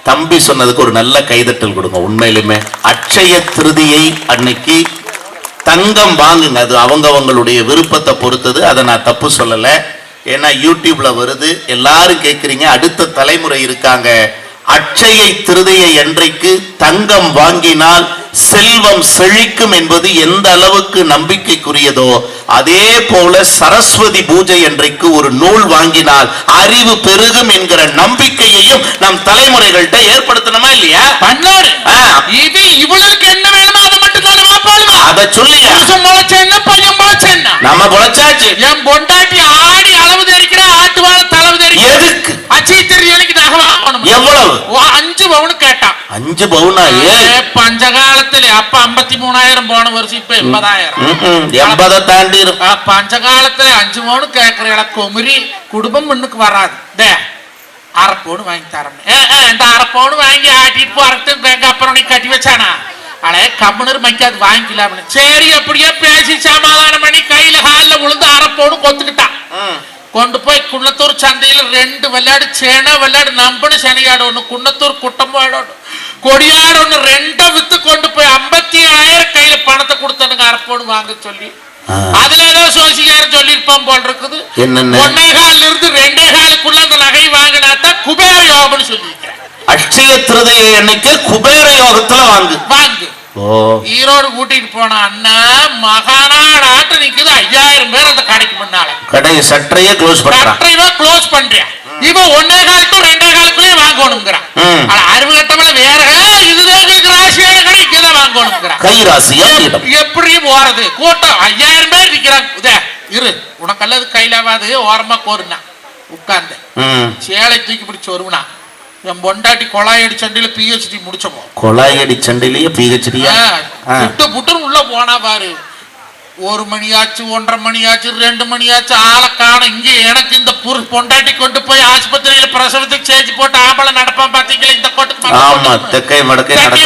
தம்பி சொன்னதுக்கு ஒரு நல்ல கைதட்டல் கொடுங்க. உண்மையிலுமே அட்சய திருதியை அன்னைக்கு தங்கம் வாங்குங்க. அது அவங்களுடைய விருப்பத்தை பொறுத்தது. அதை நான் தப்பு சொல்லல. ஏன்னா யூடியூப்ல வருது, எல்லாரும் கேட்கிறீங்க. அடுத்த தலைமுறை இருக்காங்க. அட்சயை திருதியை அன்றைக்கு தங்கம் வாங்கினால் செல்வம் செழிக்கும் என்பது எந்த அளவுக்கு நம்பிக்கைக்குரியதோ, அதே போல சரஸ்வதி பூஜை அன்றைக்கு ஒரு நூல் வாங்கினால் அறிவு பெருகும் என்கிற நம்பிக்கையையும் நம் தலைமுறைகள்கிட்ட ஏற்படுத்தணுமா இல்லையா? இவளுக்கு என்ன வேணுமோ அதை மட்டும் அதை சொல்லியா? பையன் பொழைச்சேன்னா நம்ம பொழைச்சாச்சு. என் பொண்டாட்டி ஆடி அளவு தெரிக்கிற ஆட்டுவாழ தளவு தெரிக்க எதுக்கு? அச்சை தெரியும் எவ்வளவு? 5 பவுன் கேட்டான். 5 பவுனா? பஞ்சகாலத்துல அப்ப 53,000 போன வருஷம், இப்ப 80,000. 80 தாண்டி பஞ்சகாலத்துல 5 பவுன் கேட்கிற குமரி குடும்பம் முன்னுக்கு வராது. 1/2 பவுன் வாங்கி தரேன். இந்த 1/2 பவுன் வாங்கி ஆட்டிட்டு போறதுக்கு அப்புறம் நீ கட்டி வச்சானா அடே கம்முனர் மைக்காது வாங்கிக்கலாம். சரி அப்படியே பேசி சமாதானம் பண்ணி கையில ஹாலில் விழுந்து 1/2 பவுன் கொத்துக்கிட்டான். கொண்டு போய் குன்னத்தூர் சந்தையில 2 விளையாடு சேனை விளையாடு நம்பனு சனியாடு ஒண்ணு, குன்னத்தூர் குட்டம்பாடு கொடியாடு ஒண்ணு, 2 வித்து கொண்டு போய் 57,000 கையில பணத்தை கொடுத்தனுங்க 1/2 பவுன் வாங்க சொல்லி. அதுல ஏதோ சோசியார் சொல்லிருப்பான் போல் இருக்குது. 1.25 இருந்து 2.25 அந்த நகை வாங்கினாத்தான் குபேர யோகம்னு சொல்லியிருக்கிறேன். அட்சய திருதியை அன்னைக்கு குபேர யோகத்துல வாங்கு. ஈரோடு கூட்டிட்டு போன அண்ணா மகாநாடு ஆட்டு நிக்குது. 5,000 பேர் அந்த கடைக்கு முன்னால கடையை சற்றையே க்ளோஸ் பண்றேன். இவன் 1.25 2.25 வாங்கணுங்கிறான். அறிவு கட்டமல வேற இதுதான் ராசியான கடைக்கு தான் வாங்கணுங்கிறான். கை ராசியா எப்படி போறது? கூட்டம் 5,000 பேர் நிக்கிறாங்க. இரு உனக்கல்லது கையிலாவாது ஓரமா கோருனா உட்கார்ந்து சேலை தூக்கி பிடிச்சு வருவனா. என் பொண்டாட்டி கொலாயடி சண்டையில PhD முடிச்சோம். கொலாயடி சண்டையிலேயே PhD புட்டுன்னு உள்ள போனா பாரு. 1 மணியாச்சு, 1:30 மணியாச்சு, 2 மணியாச்சு, ஆளை காணோம். இங்க எனக்கு இந்த பொண்டாட்டி கொண்டு போய் ஆஸ்பத்திரியில பிரசவத்துக்கு சேர்த்து போட்டு ஆம்பளை நடப்பான் பாத்தீங்களா? இந்த கோட்டுக்கு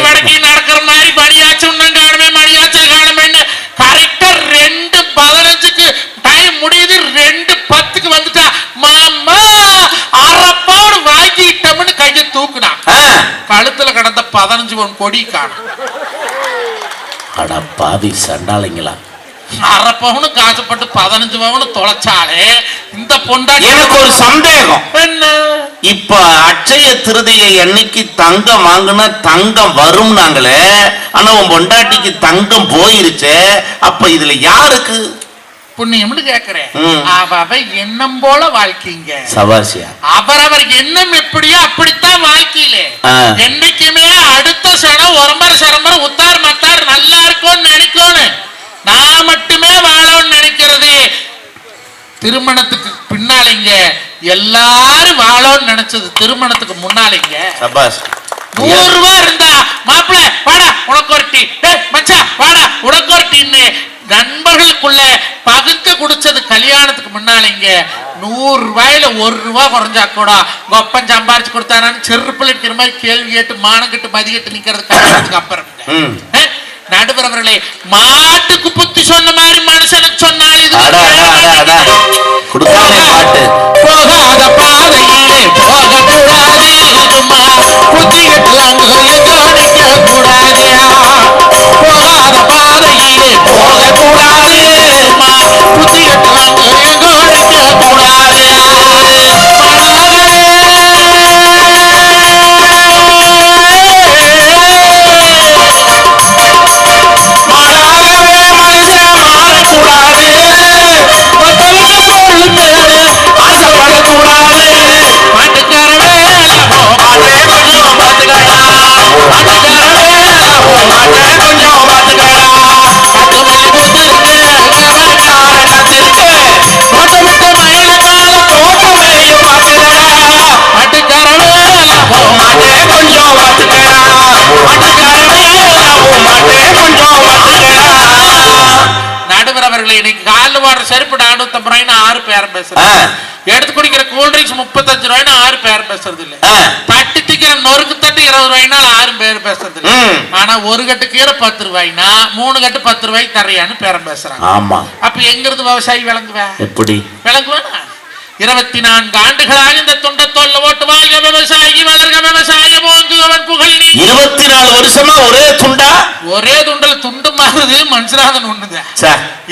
மடக்கி நடக்கிற மாதிரி மணியாச்சு காணுமே, மணியாச்சு காணுமேன்னு கரெக்டா 2:15 டைம் முடியுது. 2:10 வந்துட்டா மாமா 1/2 பவுன் வாங்கிட்டோம்னு கையை தூக்குனா. கழுத்துல கடந்த 15 பவுன் கொடி காணும். அட பாவி சண்டாளைங்களா, அரை பவுனு காசுப்பட்டு 15 பவுனு தொலைச்சாலே இந்த பொண்டாட்டி. எனக்கு ஒரு சந்தேகம். என்ன? இப்ப அட்சய திருதியை அன்னைக்கு தங்கம் வாங்கினா தங்கம் வரும் நாங்களே, ஆனா உன் பொண்டாட்டிக்கு தங்கம் போயிருச்சே, அப்ப இதுல யாருக்கு புண்ணியம்னு கேக்குறேன். அவ எண்ணம் போல வாழ்க்கைங்க. சவாசியா அவரவர் எண்ணம் எப்படியோ அப்படித்தான் வாழ்க்கையில. என்னைக்குமே அடுத்த சனம் ஒரம்பர சரம்பர உத்தார் மத்தார் நல்லா இருக்கும்னு நினைக்கணும். நான் மட்டுமே வாழணும்னு நினைக்கிறது திருமணத்துக்கு பின்னாலிங்க. எல்லாரும் வாழணும்னு நினைச்சது திருமணத்துக்கு முன்னாலிங்க. 100 ரூபாய் இருந்தா மாப்பிள்ள வாடா உனக்கு ஒரு டீ, மச்சா வாடா உனக்கு ஒரு டீன்னு நண்பர்களுக்குள்ள பகுத்து குடிச்சது கல்யாணத்துக்கு முன்னாலிங்க. 100 ரூபாயில 1 ரூபாய் குறைஞ்சா கூட கொப்பன் சம்பாரிச்சு கொடுத்தானு செருப்புல இருக்கிற மாதிரி கேள்வி கேட்டு மானம் கட்டு மதிக்கட்டு நிக்கிறது கல்யாணத்துக்கு அப்புறம். நடுவரவர்களே, மாட்டுக்கு புத்தி சொன்ன மாதிரி மனுஷனுக்கு சொன்னால் இது போகாத பாதையிலே போகக்கூடாது, புத்தி கட்டலாம் கூடாது. போகாத பாதையிலே போகக்கூடாது, புத்தி கட்டலாம் கூடாது. செருப்பு 450 ரூபாய்னு 6 பேரம் பேசுறது. எடுத்து குடிக்கிற கூல்ட்ரிங்க்ஸ் 35 ரூபாய்னு 6 பேரம் பேசுறது இல்ல. தட்டி திக்கிற நொறுக்கு தட்டு 20 ரூபாய்னா 6 பேர் பேசுறது இல்ல. ஆனா ஒரு கட்டு கீரை 10 ரூபாய்னா 3 கட்டு 10 ரூபாய்க்கு தரையான்னு பேரம் பேசுறாங்க. ஆமா. அப்ப எங்க இருந்து விவசாயி விளங்குவேன்? எப்படி விளங்குவேனா? 24 ஆண்டுகளாக இந்த துண்டத்தோல்ல ஓட்டு வாழ்க விவசாயி வளர்க விவசாயம் ஓங்குவன் புகழினி. 24 வருஷமா ஒரே துண்டா? ஒரே துண்டல துண்டு மாறுது மனுஷராதன் ஒண்ணுங்க.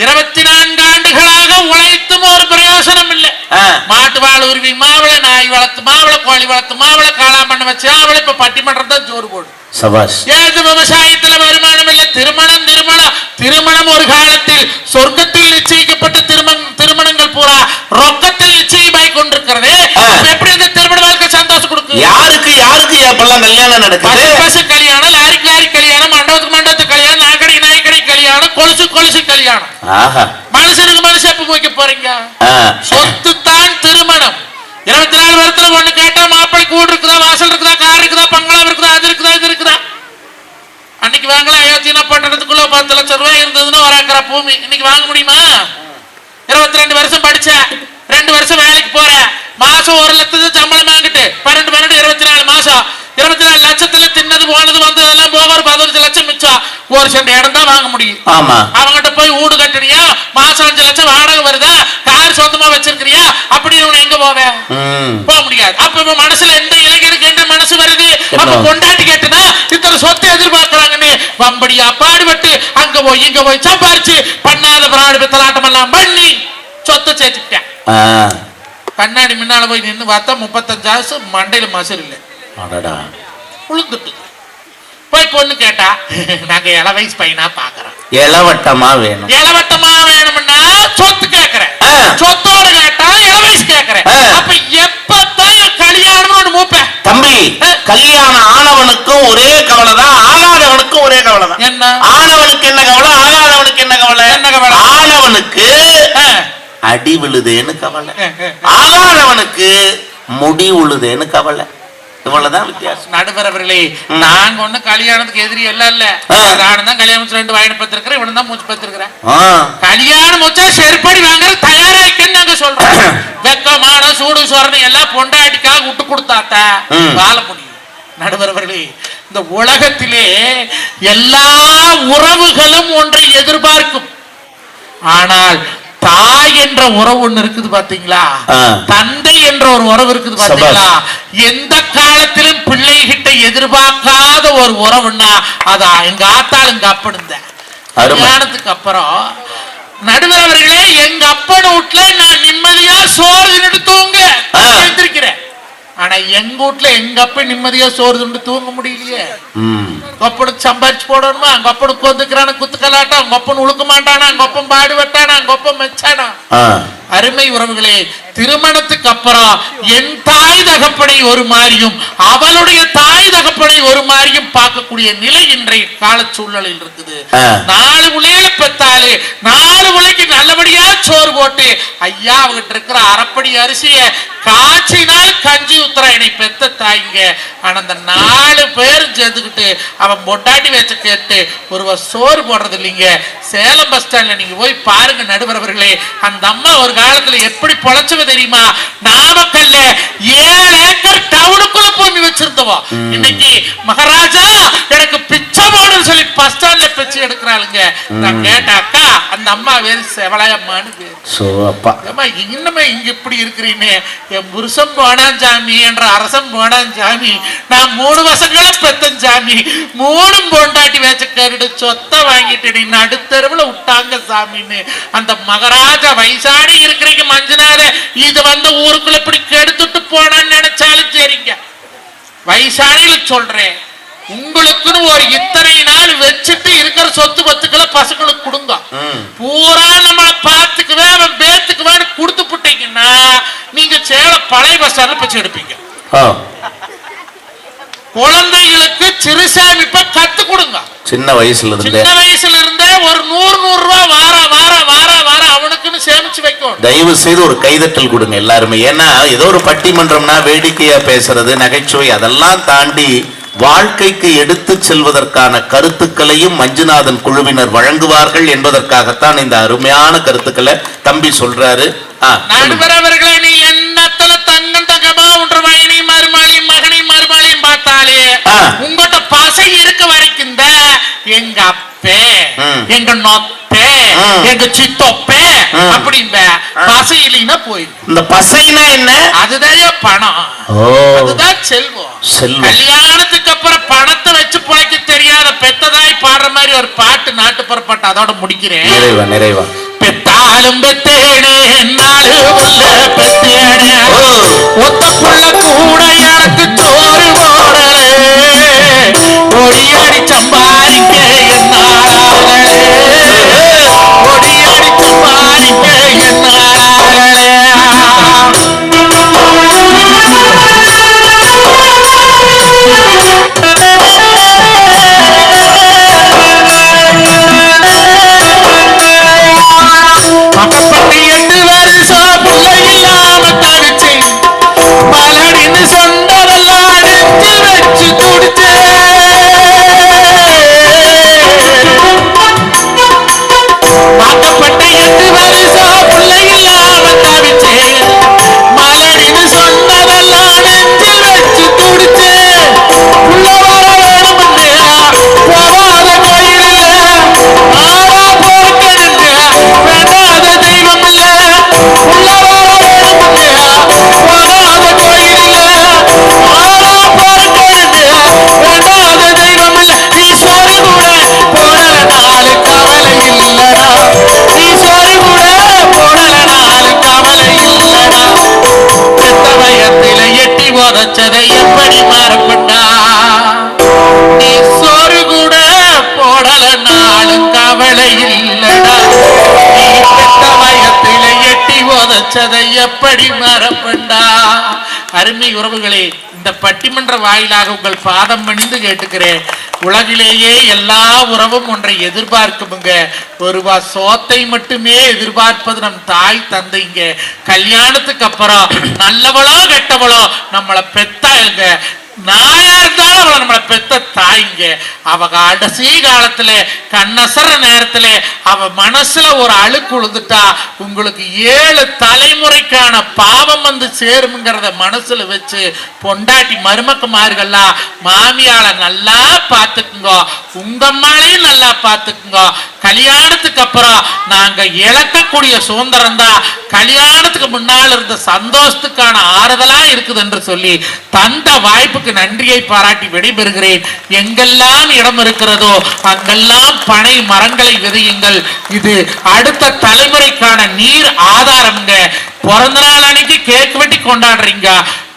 24 ஆண்டுகளாக உழைத்தும் ஒரு பிரயோசனம் இல்லை. மாட்டு வாழ் உருவி மாவளை, நாய் வளர்த்து மாவளை, கோழி வளர்த்து மாவளை, காளான் பண்ண வச்சு அவளை இப்ப பட்டிமன்றம் தான் ஜோறு போடு. ஏது விவசாயத்துல வருமானம் இல்லை. திருமணம் திருமணம் திருமணம் ஒரு காலத்தில் சொர்க்கத்தில் நிச்சயிக்கப்பட்ட திருமணங்கள் பூரா ரொக்கத்தில் நிச்சயமாய் கொண்டிருக்கிறது. எப்படி இந்த திருமண வாழ்க்கை சந்தோஷம் கொடுக்கும்? யாருக்கு யாருக்கு எப்பெல்லாம் கல்யாணம் நடக்குது? பசு கல்யாணம், லாரிக்கு லாரி கல்யாணம், மண்டபத்துக்கு மண்டபத்துக்கு கல்யாணம், நாய்க்கடை நாய்க்கடை கல்யாணம், கொலுசு கொலுசு கல்யாணம். மனுஷனுக்கு மனுஷன் எப்ப வைக்க போறீங்க? சொத்து தான் திருமணம். 24 வருஷத்துல ஒண்ணு கேட்டா மாப்பிள்ளை கூடு இருக்குதா, வாசல் இருக்குதா, கார் இருக்குதா, பங்களா இருக்குதா, அது இருக்குதா, இது இருக்குதா? அன்னைக்கு வாங்கலாம். அயோத்தியா பட்டணத்துக்குள்ள 10 லட்சம் ரூபாய் இருந்ததுன்னா ஒரு ஏக்கரா பூமி. இன்னைக்கு வாங்க முடியுமா? 22 வருஷம் படிச்ச, 2 வருஷம் வேலைக்கு போற, மாசம் 1 லட்சத்துக்கு சம்பளம் வாங்கிட்டு 12 24 மாசம் 24 லட்சத்துல தின்னது போனது வந்து அதெல்லாம் போக ஒரு 15 லட்சம் மிச்சம். 1 சென்ட் இடம் தான் வாங்க முடியும். அவங்ககிட்ட போய் வீடு கட்டுறியா, மாசம் 5 லட்சம் வாடகை வருதா, கார் சொந்தமா வச்சிருக்கிறியா, அப்படின்னு எங்க போவேன்? போக முடியாது. அப்ப மனசுல எந்த இளைஞருக்கு என்ன மனசு வருது? அப்ப கொண்டாட்டி கேட்டுனா இத்தனை சொத்தை எதிர்பார்க்கிறாங்கன்னு வம்படியா பாடுபட்டு அங்க போய் இங்க போய் சம்பாரிச்சு பண்ணாத பிராடு பித்தலாட்டம் எல்லாம் பண்ணி சொத்தை சேர்த்துட்டேன். கண்ணாடி முன்னால போய் நின்று பார்த்தா 35 மண்டையில மசர் இல்லை, உளுந்துட்டு. போய் பொண்ணு கேட்டா நாங்க இள வயசு பையனா பாக்குறோம். இளவட்டமா வேணும். இளவட்டமா வேணும்னா சொத்து கேக்குறேன், சொத்தோட கேட்டா இள வயசு கேக்குறேன். அப்ப எப்பதான் கல்யாணம் ஒண்ணு மூப்பேன்? தம்பி, கல்யாணம் ஆனவனுக்கும் ஒரே கவலை தான், ஆகாதவனுக்கும் ஒரே கவலை தான். என்ன? ஆனவனுக்கு என்ன கவலை, ஆகாதவனுக்கு என்ன கவலை? என்ன கவலை? ஆனவனுக்கு அடி விழுதேன்னு கவலை, ஆகாதவனுக்கு முடி உழுதேன்னு கவலை. இவ்வளவுதான் வித்தியாசம். நடுவரவர்களே, நாங்க ஒண்ணு கல்யாணத்துக்கு எதிரி எல்லாம் இல்ல. நானும் தான் கல்யாணம் 2 வாயின பத்திருக்கிறேன், இவனு தான் மூச்சு பத்திருக்கிறேன். கல்யாணம் முடிச்சா செருப்படி வாங்க தயாராயிக்கன்னு நாங்க சொல்றோம். வெக்கமான சூடு சொரணை எல்லாம் பொண்டாட்டிக்காக விட்டு கொடுத்தாத்தா வாழ முடியும். நடுவரவர்களே, இந்த உலகத்திலே எல்லா உறவுகளும் ஒன்றை எதிர்பார்க்கும். ஆனால் தாய் என்ற உறவு ஒண்ணு இருக்குது பாத்தீங்களா, தந்தை என்ற ஒரு உறவு இருக்குது பாத்தீங்களா, எந்த காலத்திலும் பிள்ளை கிட்ட எதிர்பார்க்காத ஒரு உறவுன்னா அதான் எங்க ஆத்தாள் எங்க அப்பனுங்க. கல்யாணத்துக்கு அப்புறம் நடுவர் அவர்களே, எங்க அப்பன் வீட்டுல நான் நிம்மதியா சோறு தின்னுட்டு தூங்க எழுந்திருக்கிறேன். ஆனா எங்க வீட்டுல எங்க அப்ப நிம்மதியா சோறு தின்னு தூங்க முடியலையே. அப்பனுக்கு சம்பாரிச்சு போடணுமா, அங்க அப்பனுக்கு வந்துக்கிறான குத்துக்கலாட்டம், அங்க அப்பன் உழுக்க மாட்டானா, அங்க அப்பன் பாடு வெட்டானா, அங்க அப்பன் மெச்சானா. அருமை உறவுகளே, திருமணத்துக்கு அப்புறம் என் தாய் தகப்பனை ஒரு மாதிரியும் அவளுடைய தாய் தகப்பனை ஒரு மாதிரியும் பார்க்கக்கூடிய நிலை இன்றைய கால சூழ்நிலையில் இருக்குது. 4 உலையில பெத்தாலே 4 உலைக்கு நல்லபடியா சோறு போட்டு ஐயா அவகிட்ட இருக்கிற அரைப்படி அரிசிய காய்ச்சினால் கஞ்சி ஊத்துறா என்னை பெத்த தாய்ங்க. ஆனா அந்த 4 பேரும் சேர்ந்துக்கிட்டு அவன் பொண்டாட்டி வச்ச கேட்டு ஒருவர் சோறு போடுறது இல்லைங்க. சேலம் பஸ் ஸ்டாண்ட்ல நீங்க போய் பாருங்க நடுவரவர்களே, அந்த அம்மா ஒரு காலத்துல எப்படி பொழைச்சவ தெரியுமா? நாமக்கல்ல 7 ஏக்கர் டவுனுக்குள்ள பூமி வச்சிருந்தவோ இன்னைக்கு மகாராஜா எனக்கு பிச்சை போடுன்னு சொல்லி பஸ் ஸ்டாண்ட்ல பிச்சை எடுக்கிறாளுங்க. நான் கேட்ட அக்கா அந்த அம்மா வேறு செவலாயம்மான்னு இன்னுமே இங்க இப்படி இருக்கிறீன்னு. என் புருஷன் போனான் சாமி என்ற அரசன் போனான் சாமி, நான் 3 வருஷங்களா பெத்தன் சாமி, 3 பொண்டாட்டி வச்ச கேட்டு சொத்தை வாங்கிட்டு நீ நடுத்தருவுல விட்டாங்க சாமின்னு அந்த மகாராஜா வயசானி இருக்கிறீங்க மஞ்சனாத இது வந்து ஊருக்குள்ள இப்படி கெடுத்துட்டு போனான்னு நினைச்சாலும் சரிங்க. வயசானில சொல்றேன், உங்களுக்குன்னு ஒரு இத்தனை நாள் வச்சுட்டு இருக்கிற சொத்து பத்துக்களை பசங்களுக்கு கொடுங்க. பூரா நம்மளை பார்த்துக்குவே அவன் பேத்துக்குவேன்னு கொடுத்து போட்டீங்கன்னா நீங்க சேலம் பழைய பஸ் ஸ்டாண்ட்ல பிச்சை எடுப்பீங்க. குழந்தைகளுக்கு சிறுசேமிப்பை கத்து கொடுங்க. சின்ன வயசுல இருந்தே ஒரு 100 ரூபாய் வார அவனுக்குன்னு சேமிச்சு வைக்கும். தயவு செய்து ஒரு கைதட்டல் கொடுங்க எல்லாருமே. ஏன்னா ஏதோ ஒரு பட்டிமன்றம்னா வேடிக்கையா பேசுறது நகைச்சுவை அதெல்லாம் தாண்டி வாழ்க்கைக்கு எடுத்து செல்வதற்கான கருத்துக்களையும் மஞ்சுநாதன் குழுவினர் வழங்குவார்கள் என்பதற்காகத்தான் இந்த அருமையான கருத்துக்களை தம்பி சொல்றாரு. நடுவரவர்களை நீ எண்ணத்துல தங்கம் தங்கமா ஒன்று வயனி மருமாளியும் மகனையும் மருமாளியும் பார்த்தாலே உங்கள்கிட்ட பசை இருக்க வரைக்கும் எங்க அப்பே எங்க நொப்பே எங்க சித்தொப்பே அப்படின்ப. பசை இல்லைன்னா போயிடும். இந்த பசைனா என்ன? அதுதான் பணம், அதுதான் செல்வம். கல்யாணத்துக்கு அப்புறம் பணத்தை வச்சு பிழைக்க தெரியாத பெத்ததாய் பாடுற மாதிரி ஒரு பாட்டு நாட்டுப்புற பாட்டு அதோட முடிக்கிறேன். நிறைவா பெத்தாலும் பெத்தேனே என்னாலும் பெத்தேனே ஒத்தப்புள்ள கூட எனக்கு சோறு போடலே ஒடியாடி சம்பாதிக்க என்னாலே ஒடியாடி சம்பாதிக்க என்னாலே. எப்படி மறப்பண்டா நீ சோறு கூட போடல நாளும் கவலை இல்லடா. நீ பெத்த வயத்தில எட்டி உதச்சதை எப்படி மறப்பண்டா. அருமை உறவுகளே, இந்த பட்டிமன்ற வாயிலாக உங்கள் பாதம் பணிந்து கேட்டுக்கிறேன். உலகிலேயே எல்லா உறவும் ஒன்றை எதிர்பார்க்குமுங்க. ஒருவா சோத்தை மட்டுமே எதிர்பார்ப்பது நம் தாய் தந்தைங்க. கல்யாணத்துக்கு அப்புறம் நல்லவளோ கெட்டவளோ நம்மளை பெத்தாங்க. நாயா இருந்தாலும் அவளை நம்மளை பெத்த தாய்ங்க. அவ கடைசி காலத்துல கண்ணசர நேரத்துல அவ மனசுல ஒரு அழுக்கு உழுந்துட்டா உங்களுக்கு 7 தலைமுறைக்கான பாவம் வந்து சேரும்ங்கிறத மனசுல வச்சு பொண்டாட்டி மருமக்குமார்கள்லாம் மாமியால நல்லா பார்த்துக்குங்க, உங்க அம்மாளையும் நல்லா பார்த்துக்குங்க. கல்யாணத்துக்கு அப்புறம் நாங்க இழக்கக்கூடிய சுதந்திரம் தான் கல்யாணத்துக்கு முன்னால் இருந்த சந்தோஷத்துக்கான ஆறுதலா இருக்குது என்று சொல்லி தந்த வாய்ப்புக்கு நன்றியை பாராட்டி விடைபெறுகிறேன். தருகிறேன். எங்கெல்லாம் இடம் இருக்கிறதோ அங்கெல்லாம் பனை மரங்களை விதையுங்கள். இது அடுத்த தலைமுறைக்கான நீர் ஆதாரம்ங்க. பிறந்த நாள் அன்னைக்கு கேக் வெட்டி கொண்டாடுறீங்க.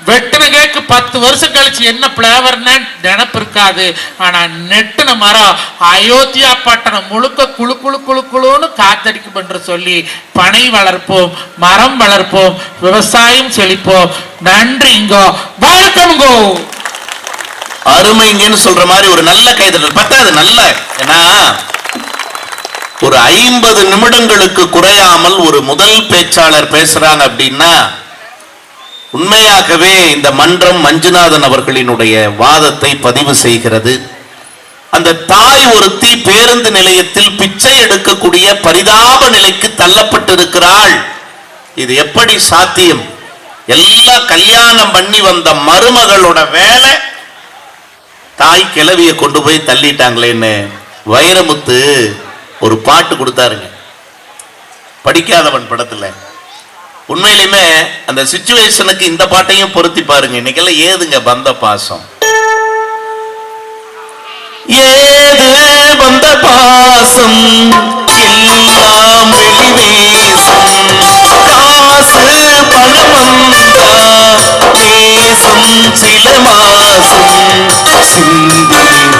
வெட்டின கேக்கு 10 வருஷம் கழிச்சு என்ன பிளேவர்னு நினப்பு இருக்காது. ஆனா நெட்டுன மரம் அயோத்தியா பட்டணம் முழுக்க குழு குழு குழு குழுன்னு காத்தடிக்கும் என்று சொல்லி பனை வளர்ப்போம், மரம் வளர்ப்போம், விவசாயம் செழிப்போம். நன்றிங்கோ, வணக்கம்ங்கோ. அருமைங்கன்னு சொல்ற மாதிரி ஒரு நல்ல கைதட்டல் பத்தாது. நல்ல ஏன்னா ஒரு 50 நிமிடங்களுக்கு குறையாமல் ஒரு முதல் பேச்சாளர் பேசுறாங்க அப்படின்னா உண்மையாகவே இந்த மன்றம் மஞ்சுநாதன் அவர்களினுடைய வாதத்தை பதிவு செய்கிறது. அந்த தாய் ஒருத்தி பேருந்து நிலையத்தில் பிச்சை எடுக்கக்கூடிய பரிதாப நிலைக்கு தள்ளப்பட்டிருக்கிறாள். இது எப்படி சாத்தியம்? எல்லாம் கல்யாணம் பண்ணி வந்த மருமகளோட வேலை தாய் கிளவிய கொண்டு போய் தள்ளிட்டாங்களேன்னு வைரமுத்து ஒரு பாட்டு கொடுத்தாருங்க, படிக்காதவன் படத்துல. உண்மையிலுமே அந்த சிச்சுவேஷனுக்கு இந்த பாட்டையும் பொருத்தி பாருங்க. இன்னைக்கெல்லாம் ஏதுங்க பந்த பாசம், ஏது வந்த பாசம் எல்லாம் வெளிவேசம், காசு பணம் வந்தா தேசம் சில மாசம், சிந்தினேன்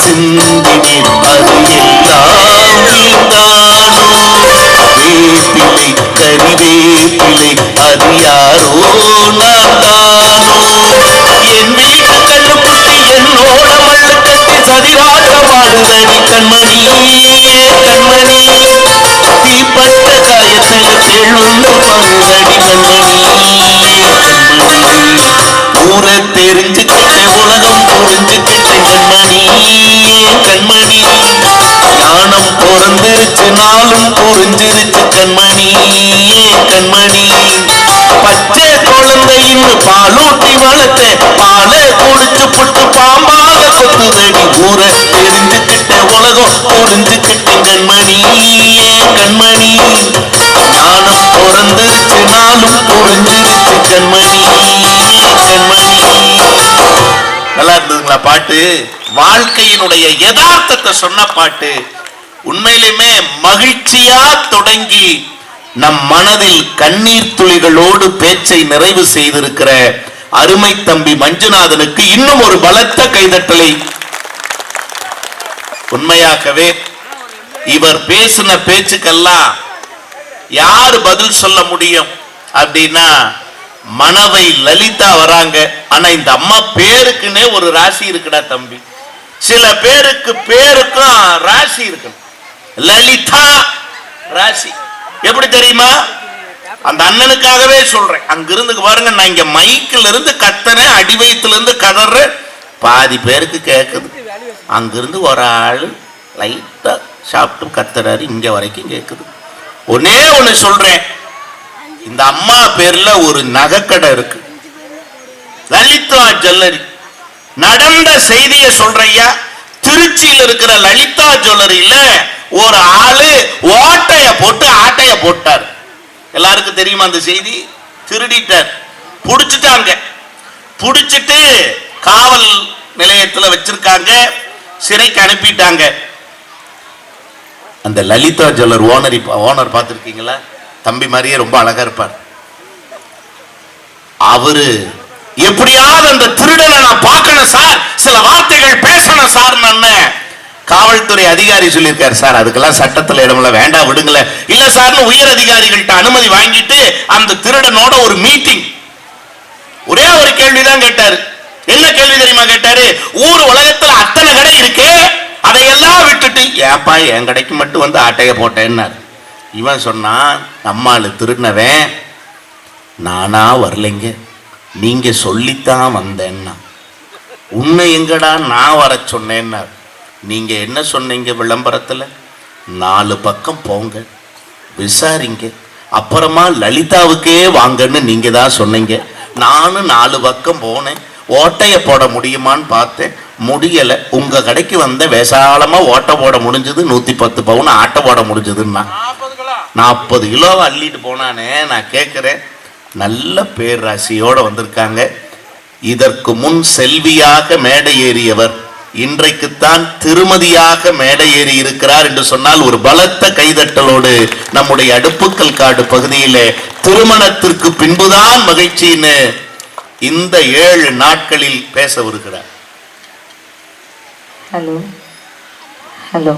சிந்தினேன் அது எல்லாம் நீதானோ, வேப்பிலை கறிவேப்பிலை அது யாரோ நான் தானோ, என் வீட்டு கண்ணுக்குட்டி என்னோட மண்ணு கட்டி சதிராட்டமாடுதடி கண்மணி கண்மணி, தீப்பட்ட காயத்துல எழுந்து படுதடி கண்மணி கண்மணி, ஊரை தெரிஞ்சுக்கிட்டேன் உலகம் புரிஞ்சுக்கிட்டேன் கண்மணி கண்மணி, ஞானம் பிறந்துருச்சு நாளும் புரிஞ்சிருச்சு கண்மணி கண்மணி, பச்சை குழந்தைன்னு பாலூட்டி வளர்த்த பாலை குடிச்சு புட்டு பாம்பால கொத்துதடி, ஊரை தெரிஞ்சுக்கிட்ட உலகம் புரிஞ்சுக்கிட்டேன் கண்மணி கண்மணி, ஞானம் பிறந்துருச்சு நாளும் புரிஞ்சிருச்சு கண்மணி கண்மணி. நல்லா இருந்ததுங்களா பாட்டு? வாழ்க்கையினுடைய யதார்த்தத்தை சொன்ன பாட்டு. உண்மையிலுமே மகிழ்ச்சியா தொடங்கி நம் மனதில் கண்ணீர் துளிகளோடு பேச்சை நிறைவு செய்திருக்கிற அருமை தம்பி மஞ்சுநாதனுக்கு இன்னும் ஒரு பலத்த கைதட்டலை. உண்மையாகவே இவர் பேசின பேச்சுக்கெல்லாம் யாரு பதில் சொல்ல முடியும் அப்படின்னா மனவை லலிதா வராங்க. ஆனா இந்த அம்மா பேருக்குன்னே ஒரு ராசி இருக்குடா தம்பி. சில பேருக்கு பேருக்கும் ராசி இருக்கு. லலிதா ராசி எப்படி தெரியுமா? அந்த அண்ணனுக்காகவே சொல்றேன். அங்கிருந்து பாருங்க, நான் இங்க மைக்கில் இருந்து கத்தனேன், அடி வயிற்றுல இருந்து கதற பாதி பேருக்கு கேட்குது. அங்கிருந்து ஒரு ஆளு லைட்டா சாப்பிட்டு கத்துறாரு, இங்க வரைக்கும் கேட்குது. ஒன்னே ஒண்ணு சொல்றேன், இந்த அம்மா பேர்ல ஒரு நகைக்கடை இருக்கு, லலிதா ஜுவல்லரி. நடந்த செய்தியை சொல்றையா, திருச்சியில் இருக்கிற லலிதா ஜுவல்லரியில ஒரு ஆளு ஓட்டைய போட்டு ஆட்டைய போட்டார். எல்லாருக்கும் தெரியுமா அந்த செய்தி? திருடிட்டார், புடிச்சிட்டாங்க. புடிச்சிட்டு காவல் நிலையத்தில் வச்சிருக்காங்க, சிறைக்கு அனுப்பிட்டாங்க. அந்த லலிதா ஜுவல்லர் ஓனர் பார்த்திருக்கீங்களா? தம்பி மாதிரியே ரொம்ப அழகா இருப்பார். அவரு எப்படியாவது அந்த திருடனை நான் பார்க்கணும் சார், சில வார்த்தைகள் பேசணும் சார். காவல்துறை அதிகாரி சொல்லியிருக்காரு, சார் அதுக்கெல்லாம் சட்டத்துல இடமில்ல, வேண்டாம் விடுங்கள. இல்ல சார்னு உயர் அதிகாரிகள்ட்ட அனுமதி வாங்கிட்டு அந்த திருடனோட ஒரு மீட்டிங். ஒரே ஒரு கேள்விதான் கேட்டாரு. என்ன கேள்வி தெரியுமா கேட்டாரு? ஊர் உலகத்துல அத்தனை கடை இருக்கு, அதையெல்லாம் விட்டுட்டு ஏப்பா என் கடைக்கு மட்டும் வந்து ஆட்டைய போட்டேன்னாரு. இவன் சொன்னான், நம்மாளு திருடினவன் நானா வரலைங்க, நீங்க சொல்லித்தான் வந்தேன்னா. உன்னை எங்கடா நான் வர சொன்னேன்னா. நீங்க என்ன சொன்னீங்க விளம்பரத்துல? 4 பக்கம் போங்க, விசாரிங்க, அப்புறமா லலிதாவுக்கே வாங்கன்னு நீங்க தான் சொன்னீங்க. நானும் 4 பக்கம் போனேன், ஓட்டைய போட முடியுமான்னு பார்த்தேன், முடியல. உங்க கடைக்கு வந்த விசாலமா ஓட்ட போட முடிஞ்சது, 110 பவுன் ஆட்டை போட முடிஞ்சதுன்னா 40 கிலோவை அள்ளிட்டு போனானே. நான் கேட்கிறேன், நல்ல பேர் ராசியோட வந்திருக்காங்க. இதற்கு முன் செல்வியாக மேடை ஏறியவர் இன்றைக்குத்தான் திருமதியாக மேடை ஏறி இருக்கிறார் என்று சொன்னால் ஒரு பலத்த கைதட்டலோடு நம்முடைய அடுப்புக்கல் காடு பகுதியிலே திருமணத்திற்கு பின்புதான் மகிழ்ச்சின்னு இந்த 7 நாட்களில் பேச வருகிறார். Hello hello